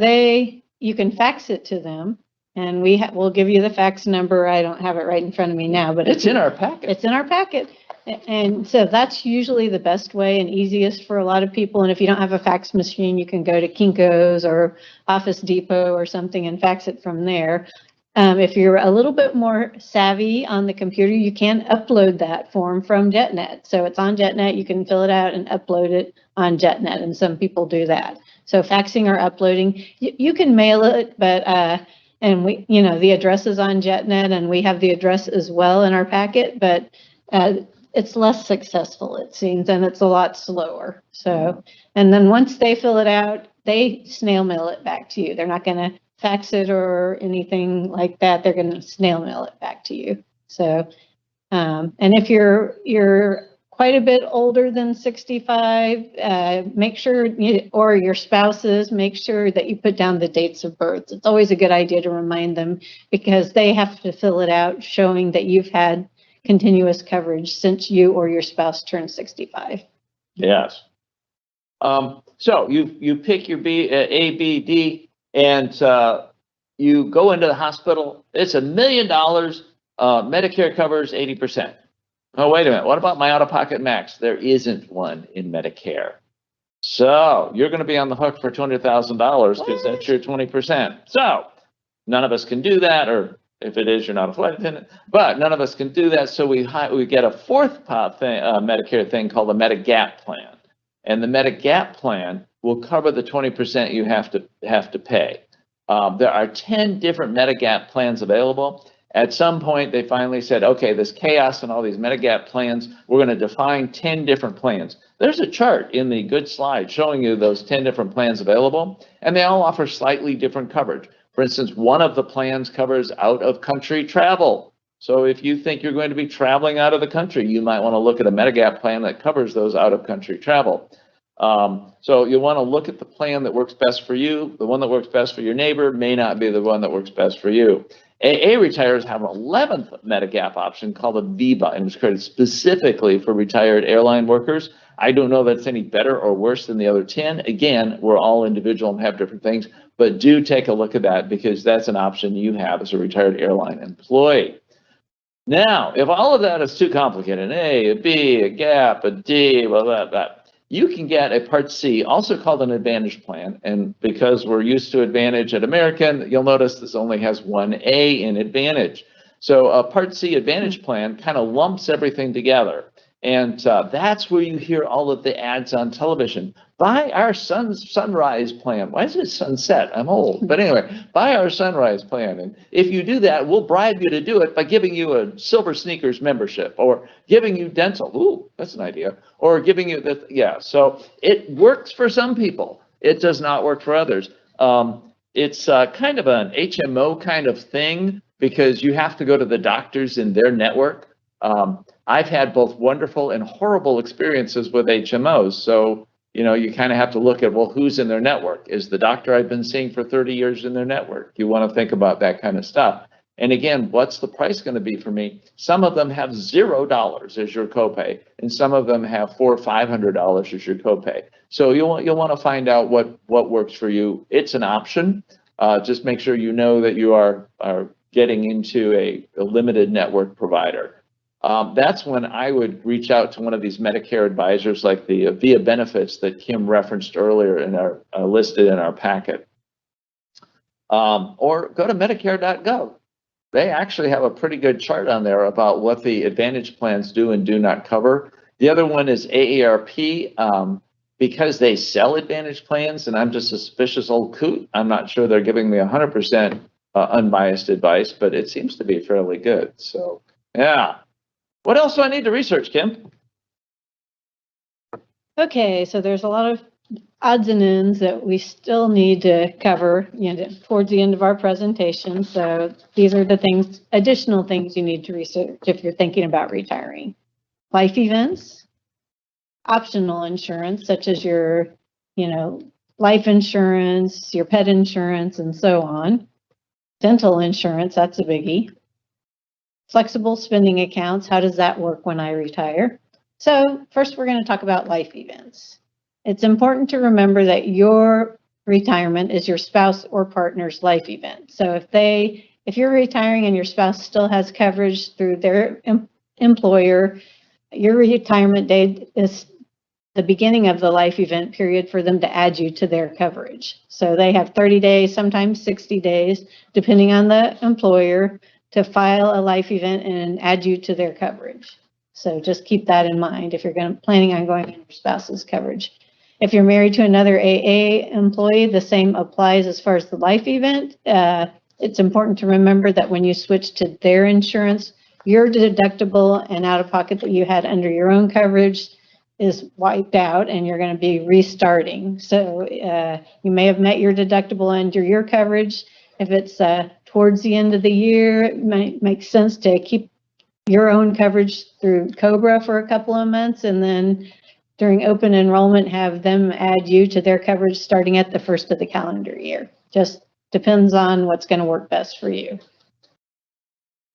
you can fax it to them, and we'll give you the fax number. I don't have it right in front of me now, but it's in our packet. It's in our packet. And so that's usually the best way and easiest for a lot of people. And if you don't have a fax machine, you can go to Kinko's or Office Depot or something and fax it from there. If you're a little bit more savvy on the computer, you can upload that form from JetNet. So it's on JetNet. You can fill it out and upload it on JetNet. And some people do that. So faxing or uploading, you can mail it, but And we, you know, the address is on JetNet, and we have the address as well in our packet, but it's less successful, it seems, and it's a lot slower. So, and then once they fill it out, they snail mail it back to you. They're not going to fax it or anything like that. They're going to snail mail it back to you. So, and if you're quite a bit older than 65, make sure, or your spouses, make sure that you put down the dates of birth. It's always a good idea to remind them, because they have to fill it out showing that you've had continuous coverage since you or your spouse turned 65. Yes. So you pick your A, B, D, and you go into the hospital. It's $1 million. Medicare covers 80%. Oh, wait a minute. What about my out-of-pocket max? There isn't one in Medicare. So you're going to be on the hook for $200,000 because that's your 20%. So none of us can do that, or if it is, you're not a flight attendant, but none of us can do that. So we get a fourth Medicare thing called the Medigap plan. And the Medigap plan will cover the 20% you have to pay. There are 10 different Medigap plans available. At some point, they finally said, okay, this chaos and all these Medigap plans, we're going to define 10 different plans. There's a chart in the good slide showing you those 10 different plans available, and they all offer slightly different coverage. For instance, one of the plans covers out-of-country travel. So if you think you're going to be traveling out of the country, you might want to look at a Medigap plan that covers those out-of-country travel. So you want to look at the plan that works best for you. The one that works best for your neighbor may not be the one that works best for you. AA retires have an 11th Medigap option called a VIVA, and it was created specifically for retired airline workers. I don't know if that's any better or worse than the other 10. Again, we're all individual and have different things, but do take a look at that, because that's an option you have as a retired airline employee. Now, if all of that is too complicated, an A, a B, a gap, a D, blah, blah, blah, you can get a Part C, also called an Advantage plan. And because we're used to Advantage at American, you'll notice this only has one A in Advantage. So a Part C Advantage plan kind of lumps everything together. And that's where you hear all of the ads on television. Buy our Sunrise plan. Why is it sunset? I'm old. But anyway, buy our Sunrise plan. And if you do that, we'll bribe you to do it by giving you a Silver Sneakers membership, or giving you dental. Ooh, that's an idea. Or giving you the, yeah. So it works for some people. It does not work for others. It's kind of an HMO kind of thing, because you have to go to the doctors in their network. I've had both wonderful and horrible experiences with HMOs. So, you know, you kind of have to look at, well, who's in their network? Is the doctor I've been seeing for 30 years in their network? You want to think about that kind of stuff. And again, what's the price going to be for me? Some of them have $0 as your copay, and some of them have $400 or $500 as your copay. So you'll want to find out what works for you. It's an option. Just make sure you know that you are getting into a limited network provider. That's when I would reach out to one of these Medicare advisors, like the VIA benefits that Kim referenced earlier in our listed in our packet. Or go to Medicare.gov. They actually have a pretty good chart on there about what the Advantage plans do and do not cover. The other one is AARP. Because they sell Advantage plans, and I'm just a suspicious old coot, I'm not sure they're giving me 100% unbiased advice, but it seems to be fairly good. So, yeah. What else do I need to research, Kim? Okay, so there's a lot of odds and ends that we still need to cover, you know, towards the end of our presentation. So these are the things, additional things you need to research if you're thinking about retiring. Life events, optional insurance, such as your, you know, life insurance, your pet insurance, and so on. Dental insurance, that's a biggie. Flexible spending accounts, how does that work when I retire? So first, we're going to talk about life events. It's important to remember that your retirement is your spouse or partner's life event. So if you're retiring and your spouse still has coverage through their employer, your retirement date is the beginning of the life event period for them to add you to their coverage. So they have 30 days, sometimes 60 days, depending on the employer, to file a life event and add you to their coverage. So just keep that in mind if you're planning on going on your spouse's coverage. If you're married to another AA employee, the same applies as far as the life event. it's important to remember that when you switch to their insurance, your deductible and out-of-pocket that you had under your own coverage is wiped out and you're going to be restarting. So you may have met your deductible under your coverage. If it's towards the end of the year, it might make sense to keep your own coverage through COBRA for a couple of months, and then during open enrollment, have them add you to their coverage starting at the first of the calendar year. Just depends on what's going to work best for you.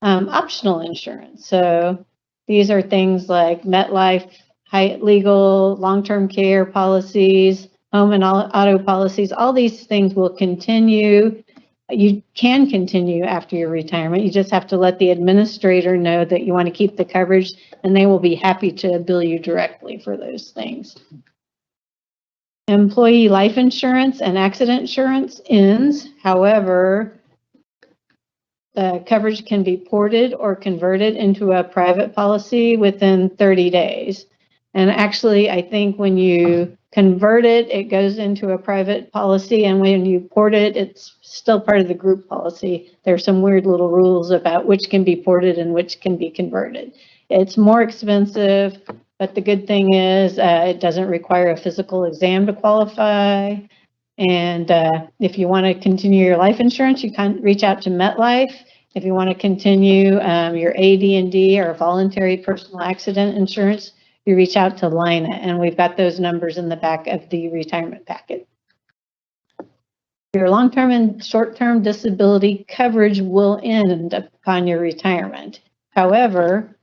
Optional insurance. So these are things like MetLife, Hyatt Legal, long-term care policies, home and auto policies. All these things will continue. You can continue after your retirement. You just have to let the administrator know that you want to keep the coverage, and they will be happy to bill you directly for those things. Employee life insurance and accident insurance ends. However, the coverage can be ported or converted into a private policy within 30 days. And actually, I think when you convert it, it goes into a private policy, and when you port it, it's still part of the group policy. There's some weird little rules about which can be ported and which can be converted. It's more expensive, but the good thing is it doesn't require a physical exam to qualify. And if you want to continue your life insurance, you can reach out to MetLife. If you want to continue your AD&D or voluntary personal accident insurance, you reach out to Lina, and we've got those numbers in the back of the retirement packet. Your long-term and short-term disability coverage will end upon your retirement. However,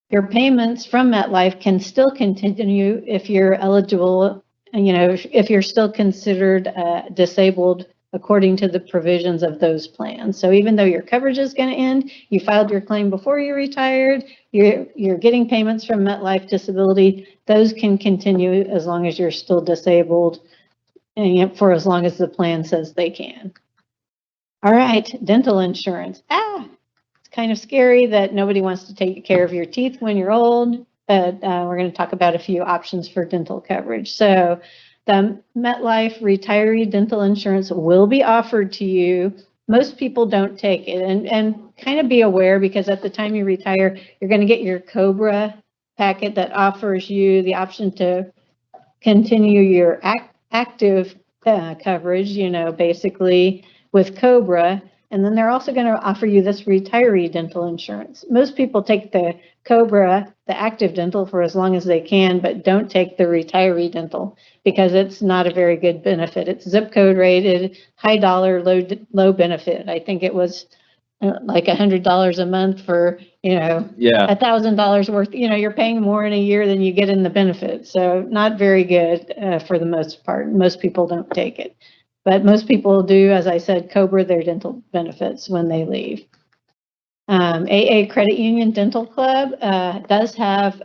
your payments from MetLife can still continue if you're eligible, and if you're still considered disabled according to the provisions of those plans. So even though your coverage is going to end, you filed your claim before you retired, you're getting payments from MetLife disability, those can continue as long as you're still disabled and for as long as the plan says they can. All right, dental insurance. It's kind of scary that nobody wants to take care of your teeth when you're old, but we're going to talk about a few options for dental coverage. So the MetLife retiree dental insurance will be offered to you. Most people don't take it, and kind of be aware, because at the time you retire, you're going to get your COBRA packet that offers you the option to continue your active coverage, basically with COBRA. And then they're also going to offer you this retiree dental insurance. Most people take the COBRA, the active dental, for as long as they can, but don't take the retiree dental because it's not a very good benefit. It's zip code rated, high dollar, low benefit. I think it was like $100 a month for, $1,000 worth. You're paying more in a year than you get in the benefit. So not very good for the most part. Most people don't take it. But most people do, as I said, COBRA their dental benefits when they leave. AA Credit Union Dental Club does have,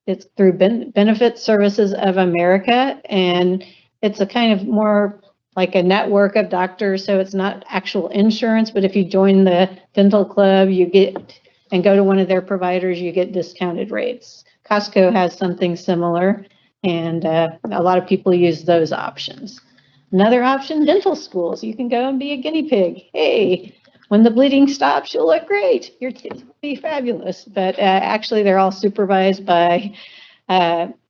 it's through Benefit Services of America, and it's a kind of more like a network of doctors, so it's not actual insurance, but if you join the dental club, you get, and go to one of their providers, you get discounted rates. Costco has something similar, and a lot of people use those options. Another option, dental schools. You can go and be a guinea pig. Hey, when the bleeding stops, you'll look great. Your teeth will be fabulous. But actually, they're all supervised by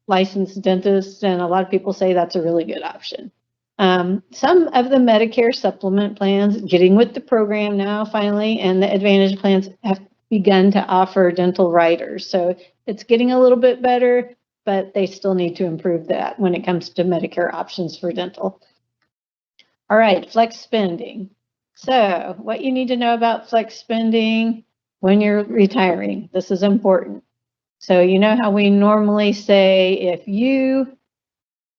licensed dentists, and a lot of people say that's a really good option. Some of the Medicare supplement plans, getting with the program now finally, and the Advantage plans have begun to offer dental riders. So it's getting a little bit better, but they still need to improve that when it comes to Medicare options for dental. All right, flex spending. So what you need to know about flex spending when you're retiring. This is important. So you know how we normally say if you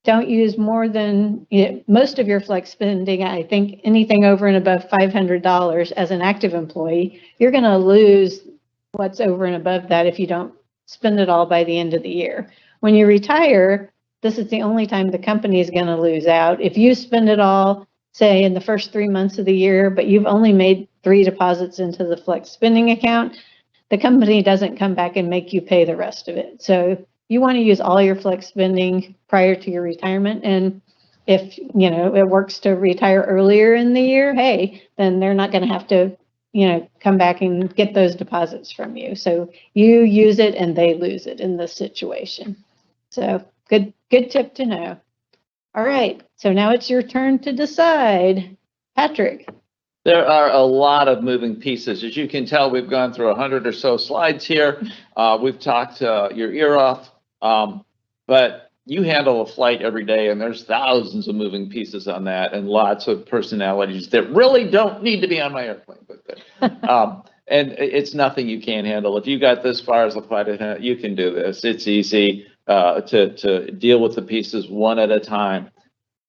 don't use more than most of your flex spending, I think anything over and above $500 as an active employee, you're going to lose what's over and above that if you don't spend it all by the end of the year. When you retire, this is the only time the company is going to lose out. If you spend it all, say in the first 3 months of the year, but you've only made 3 deposits into the flex spending account, the company doesn't come back and make you pay the rest of it. So you want to use all your flex spending prior to your retirement. And if, you know, it works to retire earlier in the year, hey, then they're not going to have to, you know, come back and get those deposits from you. So you use it and they lose it in this situation. So good tip to know. All right, so now it's your turn to decide. Patrick. There are a lot of moving pieces. As you can tell, we've gone through 100 or so slides here. We've talked your ear off, but you handle a flight every day, and there's thousands of moving pieces on that, and lots of personalities that really don't need to be on my airplane. But and it's nothing you can't handle. If you got this far as a flight attendant, you can do this. It's easy to deal with the pieces one at a time.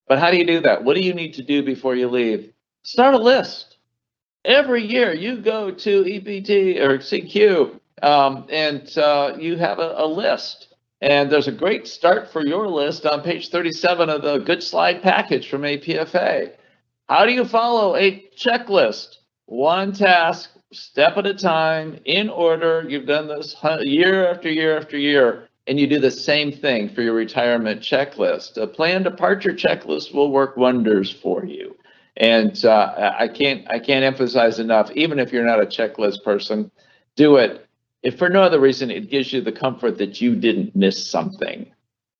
But how do you do that? What do you need to do before you leave? Start a list. Every year you go to EPT or CQ and you have a list. And there's a great start for your list on page 37 of the Good Slide package from APFA. How do you follow a checklist? One task, step at a time, in order. You've done this year after year after year, and you do the same thing for your retirement checklist. A planned departure checklist will work wonders for you. And I can't emphasize enough, even if you're not a checklist person, do it. If for no other reason, it gives you the comfort that you didn't miss something.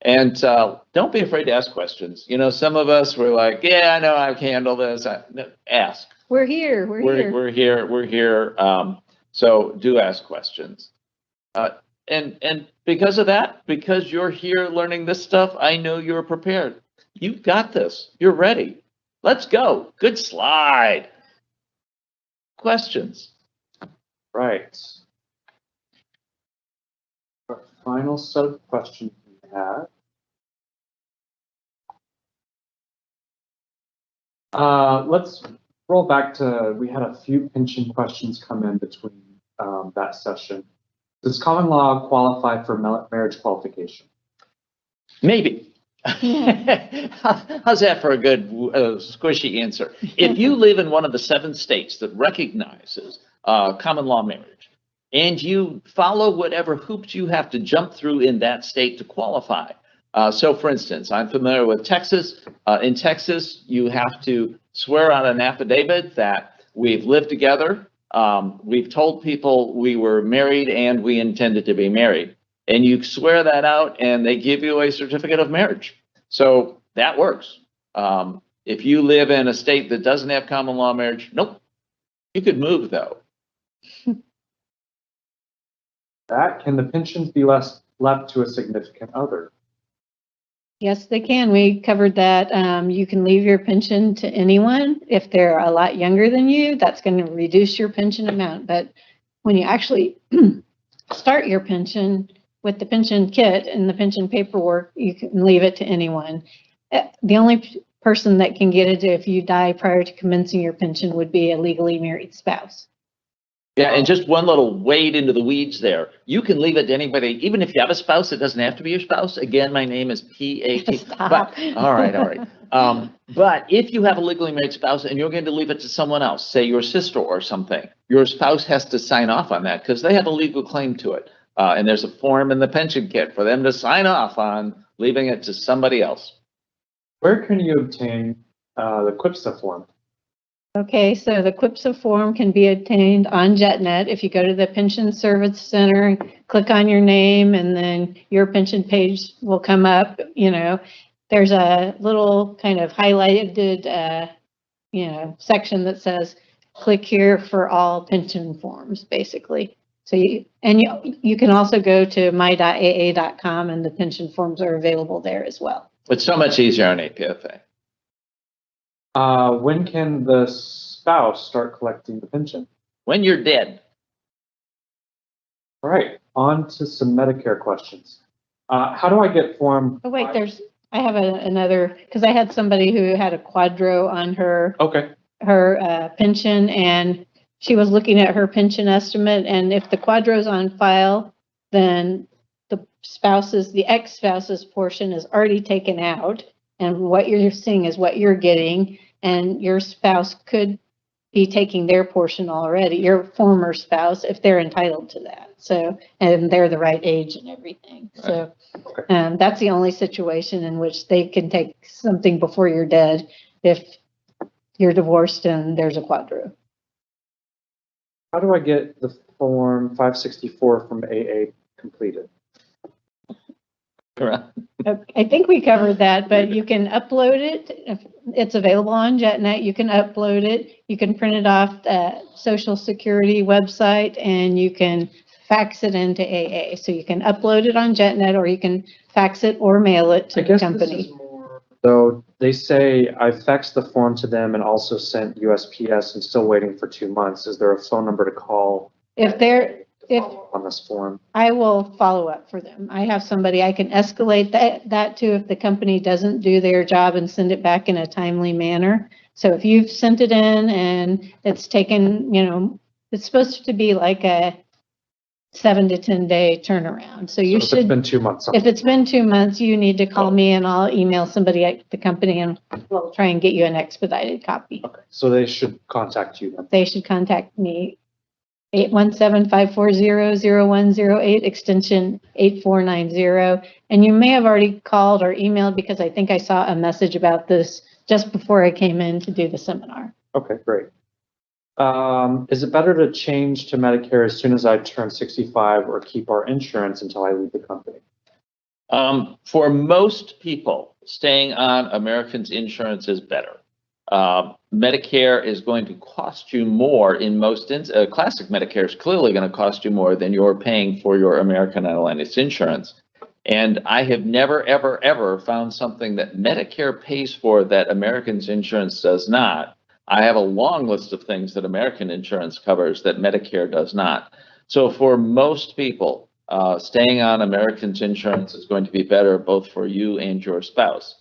And don't be afraid to ask questions. You know, some of us were like, yeah, I know I can handle this. Ask. We're here. We're here. So do ask questions. And because of that, because you're here learning this stuff, I know you're prepared. You've got this. You're ready. Let's go. Good slide. Questions? Right. Our final set of questions we have. Let's roll back to, we had a few pension questions come in between that session. Does common law qualify for marriage qualification? Maybe. How's that for a good squishy answer? If you live in one of the 7 states that recognizes common law marriage, and you follow whatever hoops you have to jump through in that state to qualify. So for instance, I'm familiar with Texas. In Texas, you have to swear on an affidavit that we've lived together. We've told people we were married and we intended to be married. And you swear that out and they give you a certificate of marriage. So that works. If you live in a state that doesn't have common law marriage, nope. You could move though. Can the pensions be left to a significant other? Yes, they can. We covered that. You can leave your pension to anyone. If they're a lot younger than you, that's going to reduce your pension amount. But when you actually start your pension with the pension kit and the pension paperwork, you can leave it to anyone. The only person that can get it if you die prior to commencing your pension would be a legally married spouse. Yeah, and just one little wade into the weeds there. You can leave it to anybody, even if you have a spouse, it doesn't have to be your spouse. Again, my name is P.A.T. Stop. All right. But if you have a legally married spouse and you're going to leave it to someone else, say your sister or something, your spouse has to sign off on that because they have a legal claim to it. And there's a form in the pension kit for them to sign off on leaving it to somebody else. Where can you obtain the QDROs form? Okay, so the QDROs form can be obtained on JetNet. If you go to the Pension Service Center, click on your name, and then your pension page will come up. You know, there's a little kind of highlighted, section that says, click here for all pension forms, basically. So you can also go to my.aa.com, and the pension forms are available there as well. It's so much easier on APFA. When can the spouse start collecting the pension? When you're dead. All right, on to some Medicare questions. How do I get form? Oh wait, I have another, because I had somebody who had a QDRO on her pension, and she was looking at her pension estimate, and if the QDRO is on file, then the ex-spouse's portion is already taken out. And what you're seeing is what you're getting, and your spouse could be taking their portion already, your former spouse, if they're entitled to that. So, and they're the right age and everything. So, that's the only situation in which they can take something before you're dead if you're divorced and there's a QDRO. How do I get the form 564 from AA completed? I think we covered that, but you can upload it. It's available on JetNet. You can upload it. You can print it off the Social Security website, and you can fax it into AA. So you can upload it on JetNet, or you can fax it or mail it to the company. This is more, so they say I faxed the form to them and also sent USPS and still waiting for 2 months. Is there a phone number to call? If on this form, I will follow up for them. I have somebody I can escalate that to if the company doesn't do their job and send it back in a timely manner. So if you've sent it in and it's taken, it's supposed to be like a 7 to 10 day turnaround. So you should. If it's been 2 months. If it's been 2 months, you need to call me and I'll email somebody at the company and we'll try and get you an expedited copy. Okay, so they should contact you then. They should contact me. 817-540-0108, extension 8490. And you may have already called or emailed because I think I saw a message about this just before I came in to do the seminar. Okay, great. Is it better to change to Medicare as soon as I turn 65 or keep our insurance until I leave the company? For most people, staying on Americans' insurance is better. Medicare is going to cost you more in most classic Medicare is clearly going to cost you more than you're paying for your American Airlines insurance. And I have never, ever, ever found something that Medicare pays for that Americans insurance does not. I have a long list of things that American insurance covers that Medicare does not. So for most people, staying on Americans insurance is going to be better both for you and your spouse.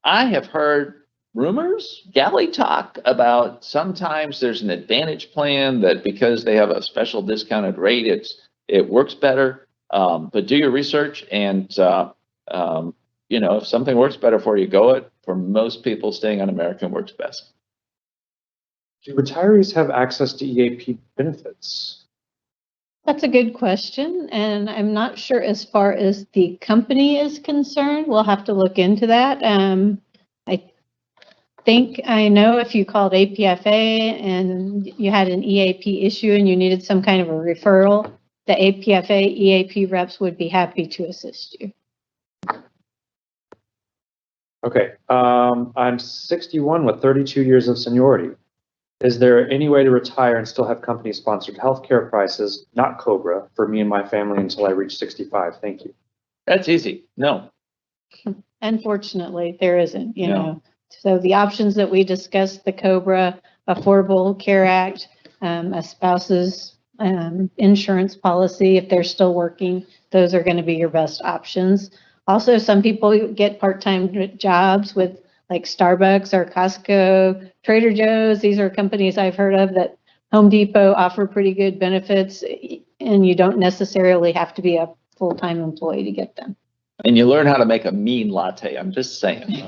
I have heard rumors, galley talk about sometimes there's an advantage plan that because they have a special discounted rate, it works better. But do your research and, if something works better for you, go it. For most people, staying on American works best. Do retirees have access to EAP benefits? That's a good question. And I'm not sure as far as the company is concerned. We'll have to look into that. I know if you called APFA and you had an EAP issue and you needed some kind of a referral, the APFA EAP reps would be happy to assist you. Okay, I'm 61 with 32 years of seniority. Is there any way to retire and still have company-sponsored healthcare prices, not COBRA, for me and my family until I reach 65? Thank you. That's easy. No. Unfortunately, there isn't, So the options that we discussed, the COBRA, Affordable Care Act, a spouse's insurance policy, if they're still working, those are going to be your best options. Also, some people get part-time jobs with like Starbucks or Costco, Trader Joe's. These are companies I've heard of that Home Depot offer pretty good benefits, and you don't necessarily have to be a full-time employee to get them. And you learn how to make a mean latte. I'm just saying.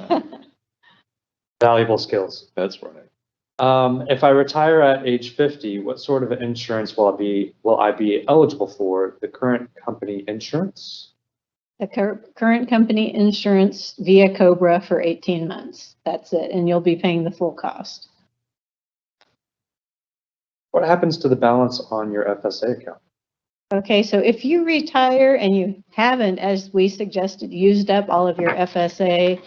Valuable skills. That's right. If I retire at age 50, what sort of insurance will I be eligible for? The current company insurance? The current company insurance via COBRA for 18 months. That's it. And you'll be paying the full cost. What happens to the balance on your FSA account? Okay, so if you retire and you haven't, as we suggested, used up all of your FSA,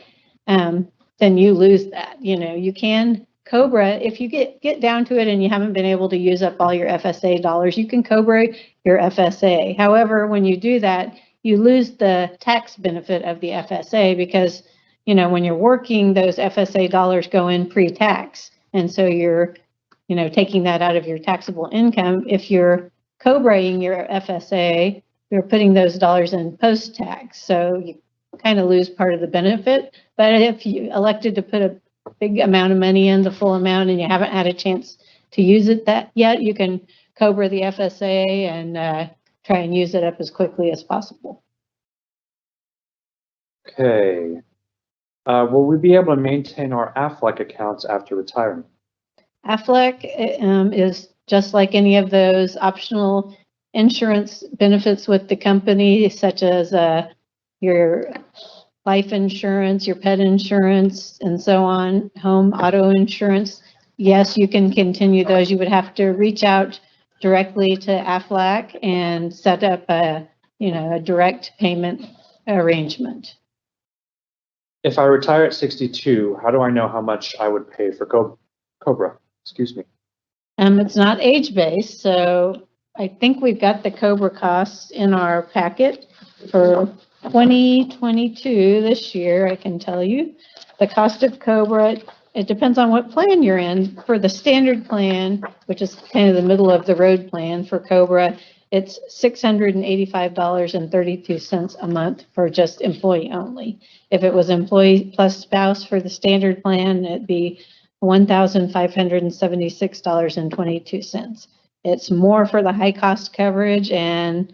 then you lose that. You can COBRA, if you get down to it and you haven't been able to use up all your FSA dollars, you can COBRA your FSA. However, when you do that, you lose the tax benefit of the FSA because, when you're working, those FSA dollars go in pre-tax. And so you're, taking that out of your taxable income. If you're COBRAing your FSA, you're putting those dollars in post-tax. So you kind of lose part of the benefit. But if you elected to put a big amount of money in, the full amount, and you haven't had a chance to use it yet, you can COBRA the FSA and try and use it up as quickly as possible. Okay. Will we be able to maintain our AFLEC accounts after retirement? AFLEC is just like any of those optional insurance benefits with the company, such as your life insurance, your pet insurance, and so on, home auto insurance, yes, you can continue those. You would have to reach out directly to AFLAC and set up a direct payment arrangement. If I retire at 62, how do I know how much I would pay for COBRA? Excuse me. It's not age-based, so I think we've got the COBRA costs in our packet for 2022 this year. I can tell you the cost of COBRA, it depends on what plan you're in. For the standard plan, which is kind of the middle of the road plan for COBRA, it's $685.32 a month for just employee only. If it was employee plus spouse for the standard plan, it'd be $1,576.22. It's more for the high cost coverage and,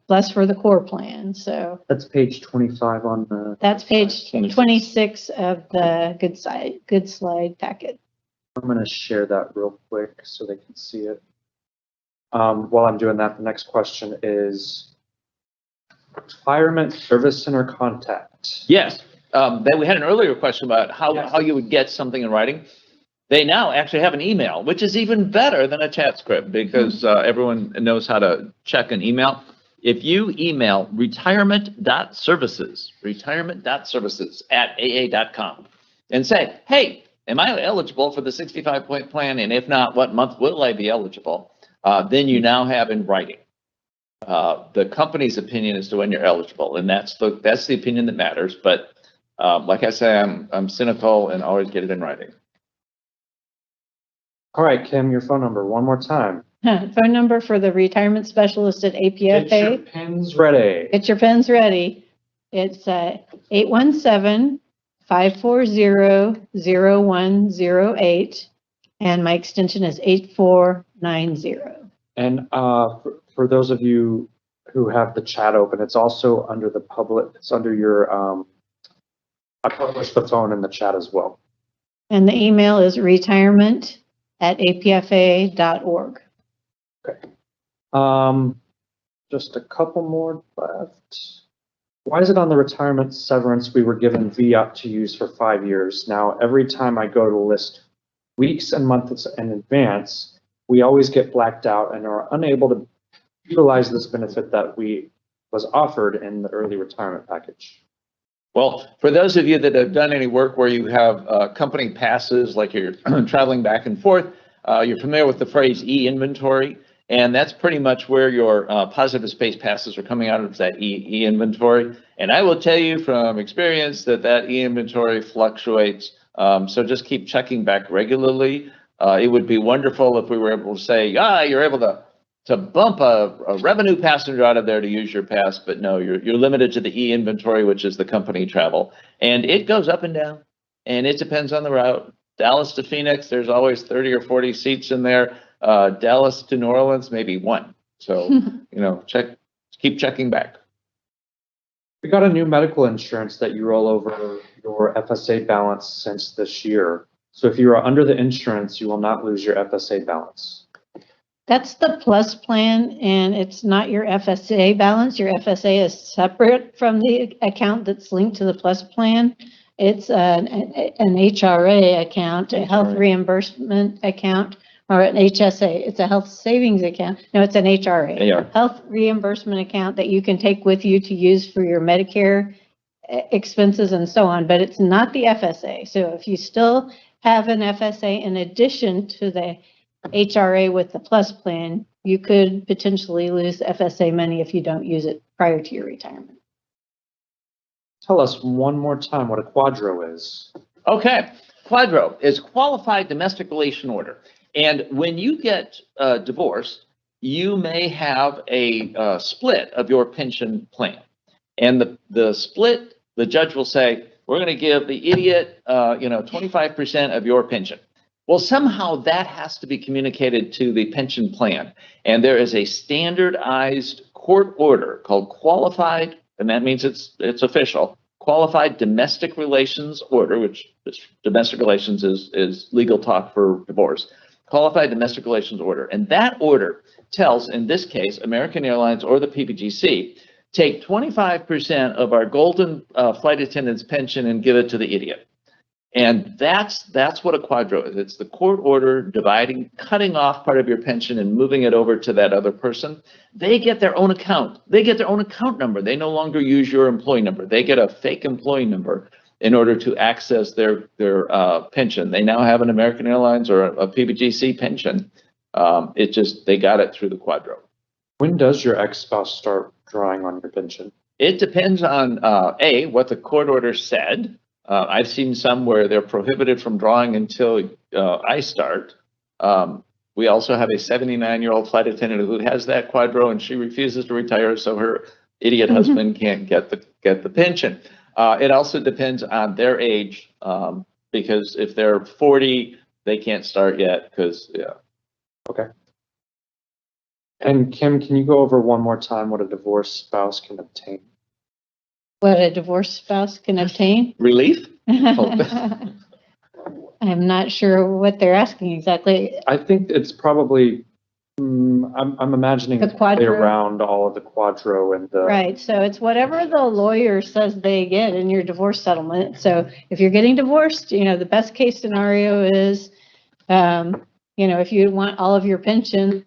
less for the core plan. So that's page 25 on the. That's page 26 of the good slide packet. I'm going to share that real quick so they can see it. While I'm doing that, the next question is Retirement Service Center contact. Yes. We had an earlier question about how you would get something in writing. They now actually have an email, which is even better than a chat script because everyone knows how to check an email. If you email retirement.services@aa.com and say, hey, am I eligible for the 65-point plan? And if not, what month will I be eligible? Then you now have in writing the company's opinion as to when you're eligible. And that's the opinion that matters. But like I say, I'm cynical and always get it in writing. All right, Kim, your phone number one more time. Phone number for the retirement specialist at APFA. Get your pens ready. Get your pens ready. It's 817-540-0108, and my extension is 8490. And for those of you who have the chat open, it's also under the public. It's under your. I published the phone in the chat as well. And the email is retirement@apfa.org. Okay. Just a couple more left. Why is it on the retirement severance we were given VUP to use for 5 years? Now, every time I go to list weeks and months in advance, we always get blacked out and are unable to utilize this benefit that was offered in the early retirement package. Well, for those of you that have done any work where you have company passes, like you're traveling back and forth, you're familiar with the phrase e-inventory, and that's pretty much where your positive space passes are coming out of, that e-inventory. And I will tell you from experience that e-inventory fluctuates, so just keep checking back regularly. It would be wonderful if we were able to say, you're able to bump a revenue passenger out of there to use your pass, but no, you're limited to the e-inventory, which is the company travel. And it goes up and down, and it depends on the route. Dallas to Phoenix, there's always 30 or 40 seats in there. Dallas to New Orleans, maybe one. So, keep checking back. We got a new medical insurance that you roll over your FSA balance since this year. So if you are under the insurance, you will not lose your FSA balance. That's the plus plan, and it's not your FSA balance. Your FSA is separate from the account that's linked to the plus plan. It's an HRA account, a health reimbursement account, or an HSA. It's a health savings account. No, it's an HRA, health reimbursement account that you can take with you to use for your Medicare expenses and so on, but it's not the FSA. So if you still have an FSA in addition to the HRA with the plus plan, you could potentially lose FSA money if you don't use it prior to your retirement. Tell us one more time what a QDRO is. Okay, QDRO is Qualified Domestic Relation Order. And when you get divorced, you may have a split of your pension plan. And the split, the judge will say, we're going to give the idiot 25% of your pension. Well, somehow that has to be communicated to the pension plan. And there is a standardized court order called Qualified, and that means it's official, Qualified Domestic Relations Order, which domestic relations is legal talk for divorce. Qualified Domestic Relations Order. And that order hotels, in this case, American Airlines or the PBGC, take 25% of our golden flight attendant's pension and give it to the idiot. And that's what a QDRO is. It's the court order cutting off part of your pension and moving it over to that other person. They get their own account. They get their own account number. They no longer use your employee number. They get a fake employee number in order to access their pension. They now have an American Airlines or a PBGC pension. They got it through the QDRO. When does your ex-spouse start drawing on your pension? It depends on what the court order said. I've seen some where they're prohibited from drawing until I start. We also have a 79-year-old flight attendant who has that QDRO and she refuses to retire, so her idiot husband can't get the pension. It also depends on their age, because if they're 40, they can't start yet because, yeah. Okay. And Kim, can you go over one more time what a divorced spouse can obtain? What a divorced spouse can obtain? Relief? I'm not sure what they're asking exactly. I think it's probably, I'm imagining The it's probably QDRO? around all of the QDRO and the. Right, so it's whatever the lawyer says they get in your divorce settlement. So if you're getting divorced, the best case scenario is, if you want all of your pension,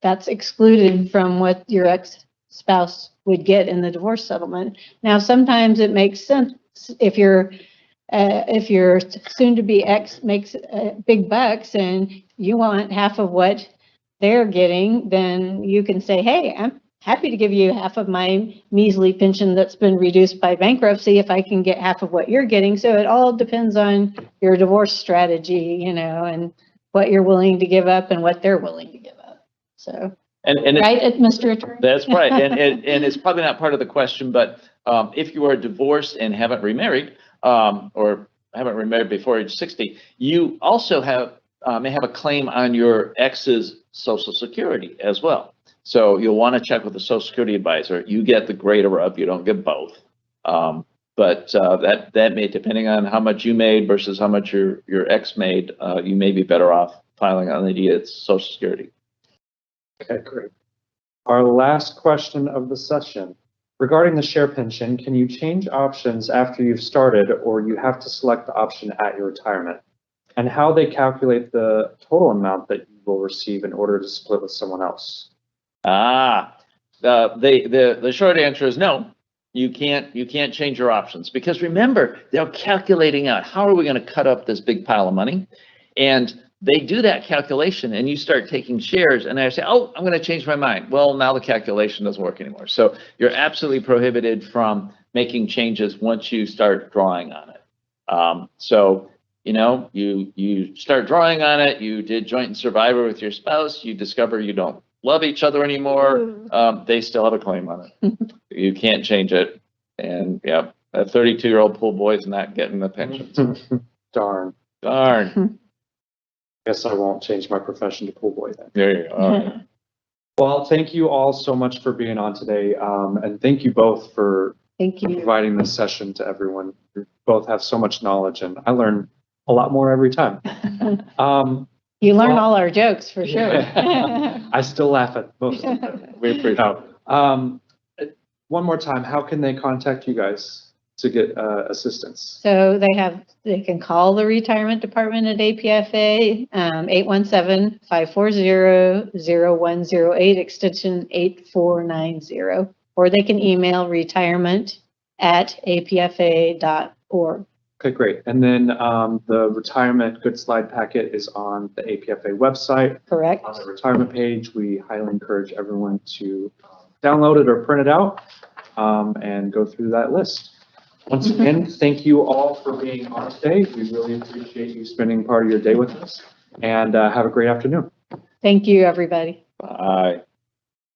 that's excluded from what your ex-spouse would get in the divorce settlement. Now, sometimes it makes sense if your soon-to-be ex makes big bucks and you want half of what they're getting, then you can say, hey, I'm happy to give you half of my measly pension that's been reduced by bankruptcy if I can get half of what you're getting. So it all depends on your divorce strategy, and what you're willing to give up and what they're willing to give up. So, right, Mr. Attorney? That's right. And it's probably not part of the question, but if you are divorced and haven't remarried, or haven't remarried before age 60, you also may have a claim on your ex's Social Security as well. So you'll want to check with the Social Security advisor. You get the greater of, you don't get both. But that may, depending on how much you made versus how much your ex made, you may be better off filing on the idiot's Social Security. Okay, great. Our last question of the session. Regarding the share pension, can you change options after you've started, or you have to select the option at your retirement? And how they calculate the total amount that you will receive in order to split with someone else? The short answer is no. You can't change your options, because remember, they're calculating out how are we going to cut up this big pile of money, and they do that calculation, and you start taking shares, and I say, oh, I'm going to change my mind. Well, now the calculation doesn't work anymore. So you're absolutely prohibited from making changes once you start drawing on it. You start drawing on it. You did joint and survivor with your spouse. You discover you don't love each other anymore. They still have a claim on it. You can't change it. And yeah, a 32-year-old pool boy is not getting the pension. Darn. Guess I won't change my profession to pool boy then. There you go. All right. Well, thank you all so much for being on today. And thank you both for providing this session to everyone. You both have so much knowledge, and I learn a lot more every time. You learn all our jokes for sure. I still laugh at most of them. We appreciate it. One more time, how can they contact you guys to get assistance? So they can call the retirement department at APFA, 817-540-0108, extension 8490, or they can email retirement@apfa.org. Okay, great. And then the retirement good slide packet is on the APFA website. Correct. On the retirement page, we highly encourage everyone to download it or print it out and go through that list. Once again, thank you all for being on today. We really appreciate you spending part of your day with us, and have a great afternoon. Thank you, everybody. Bye.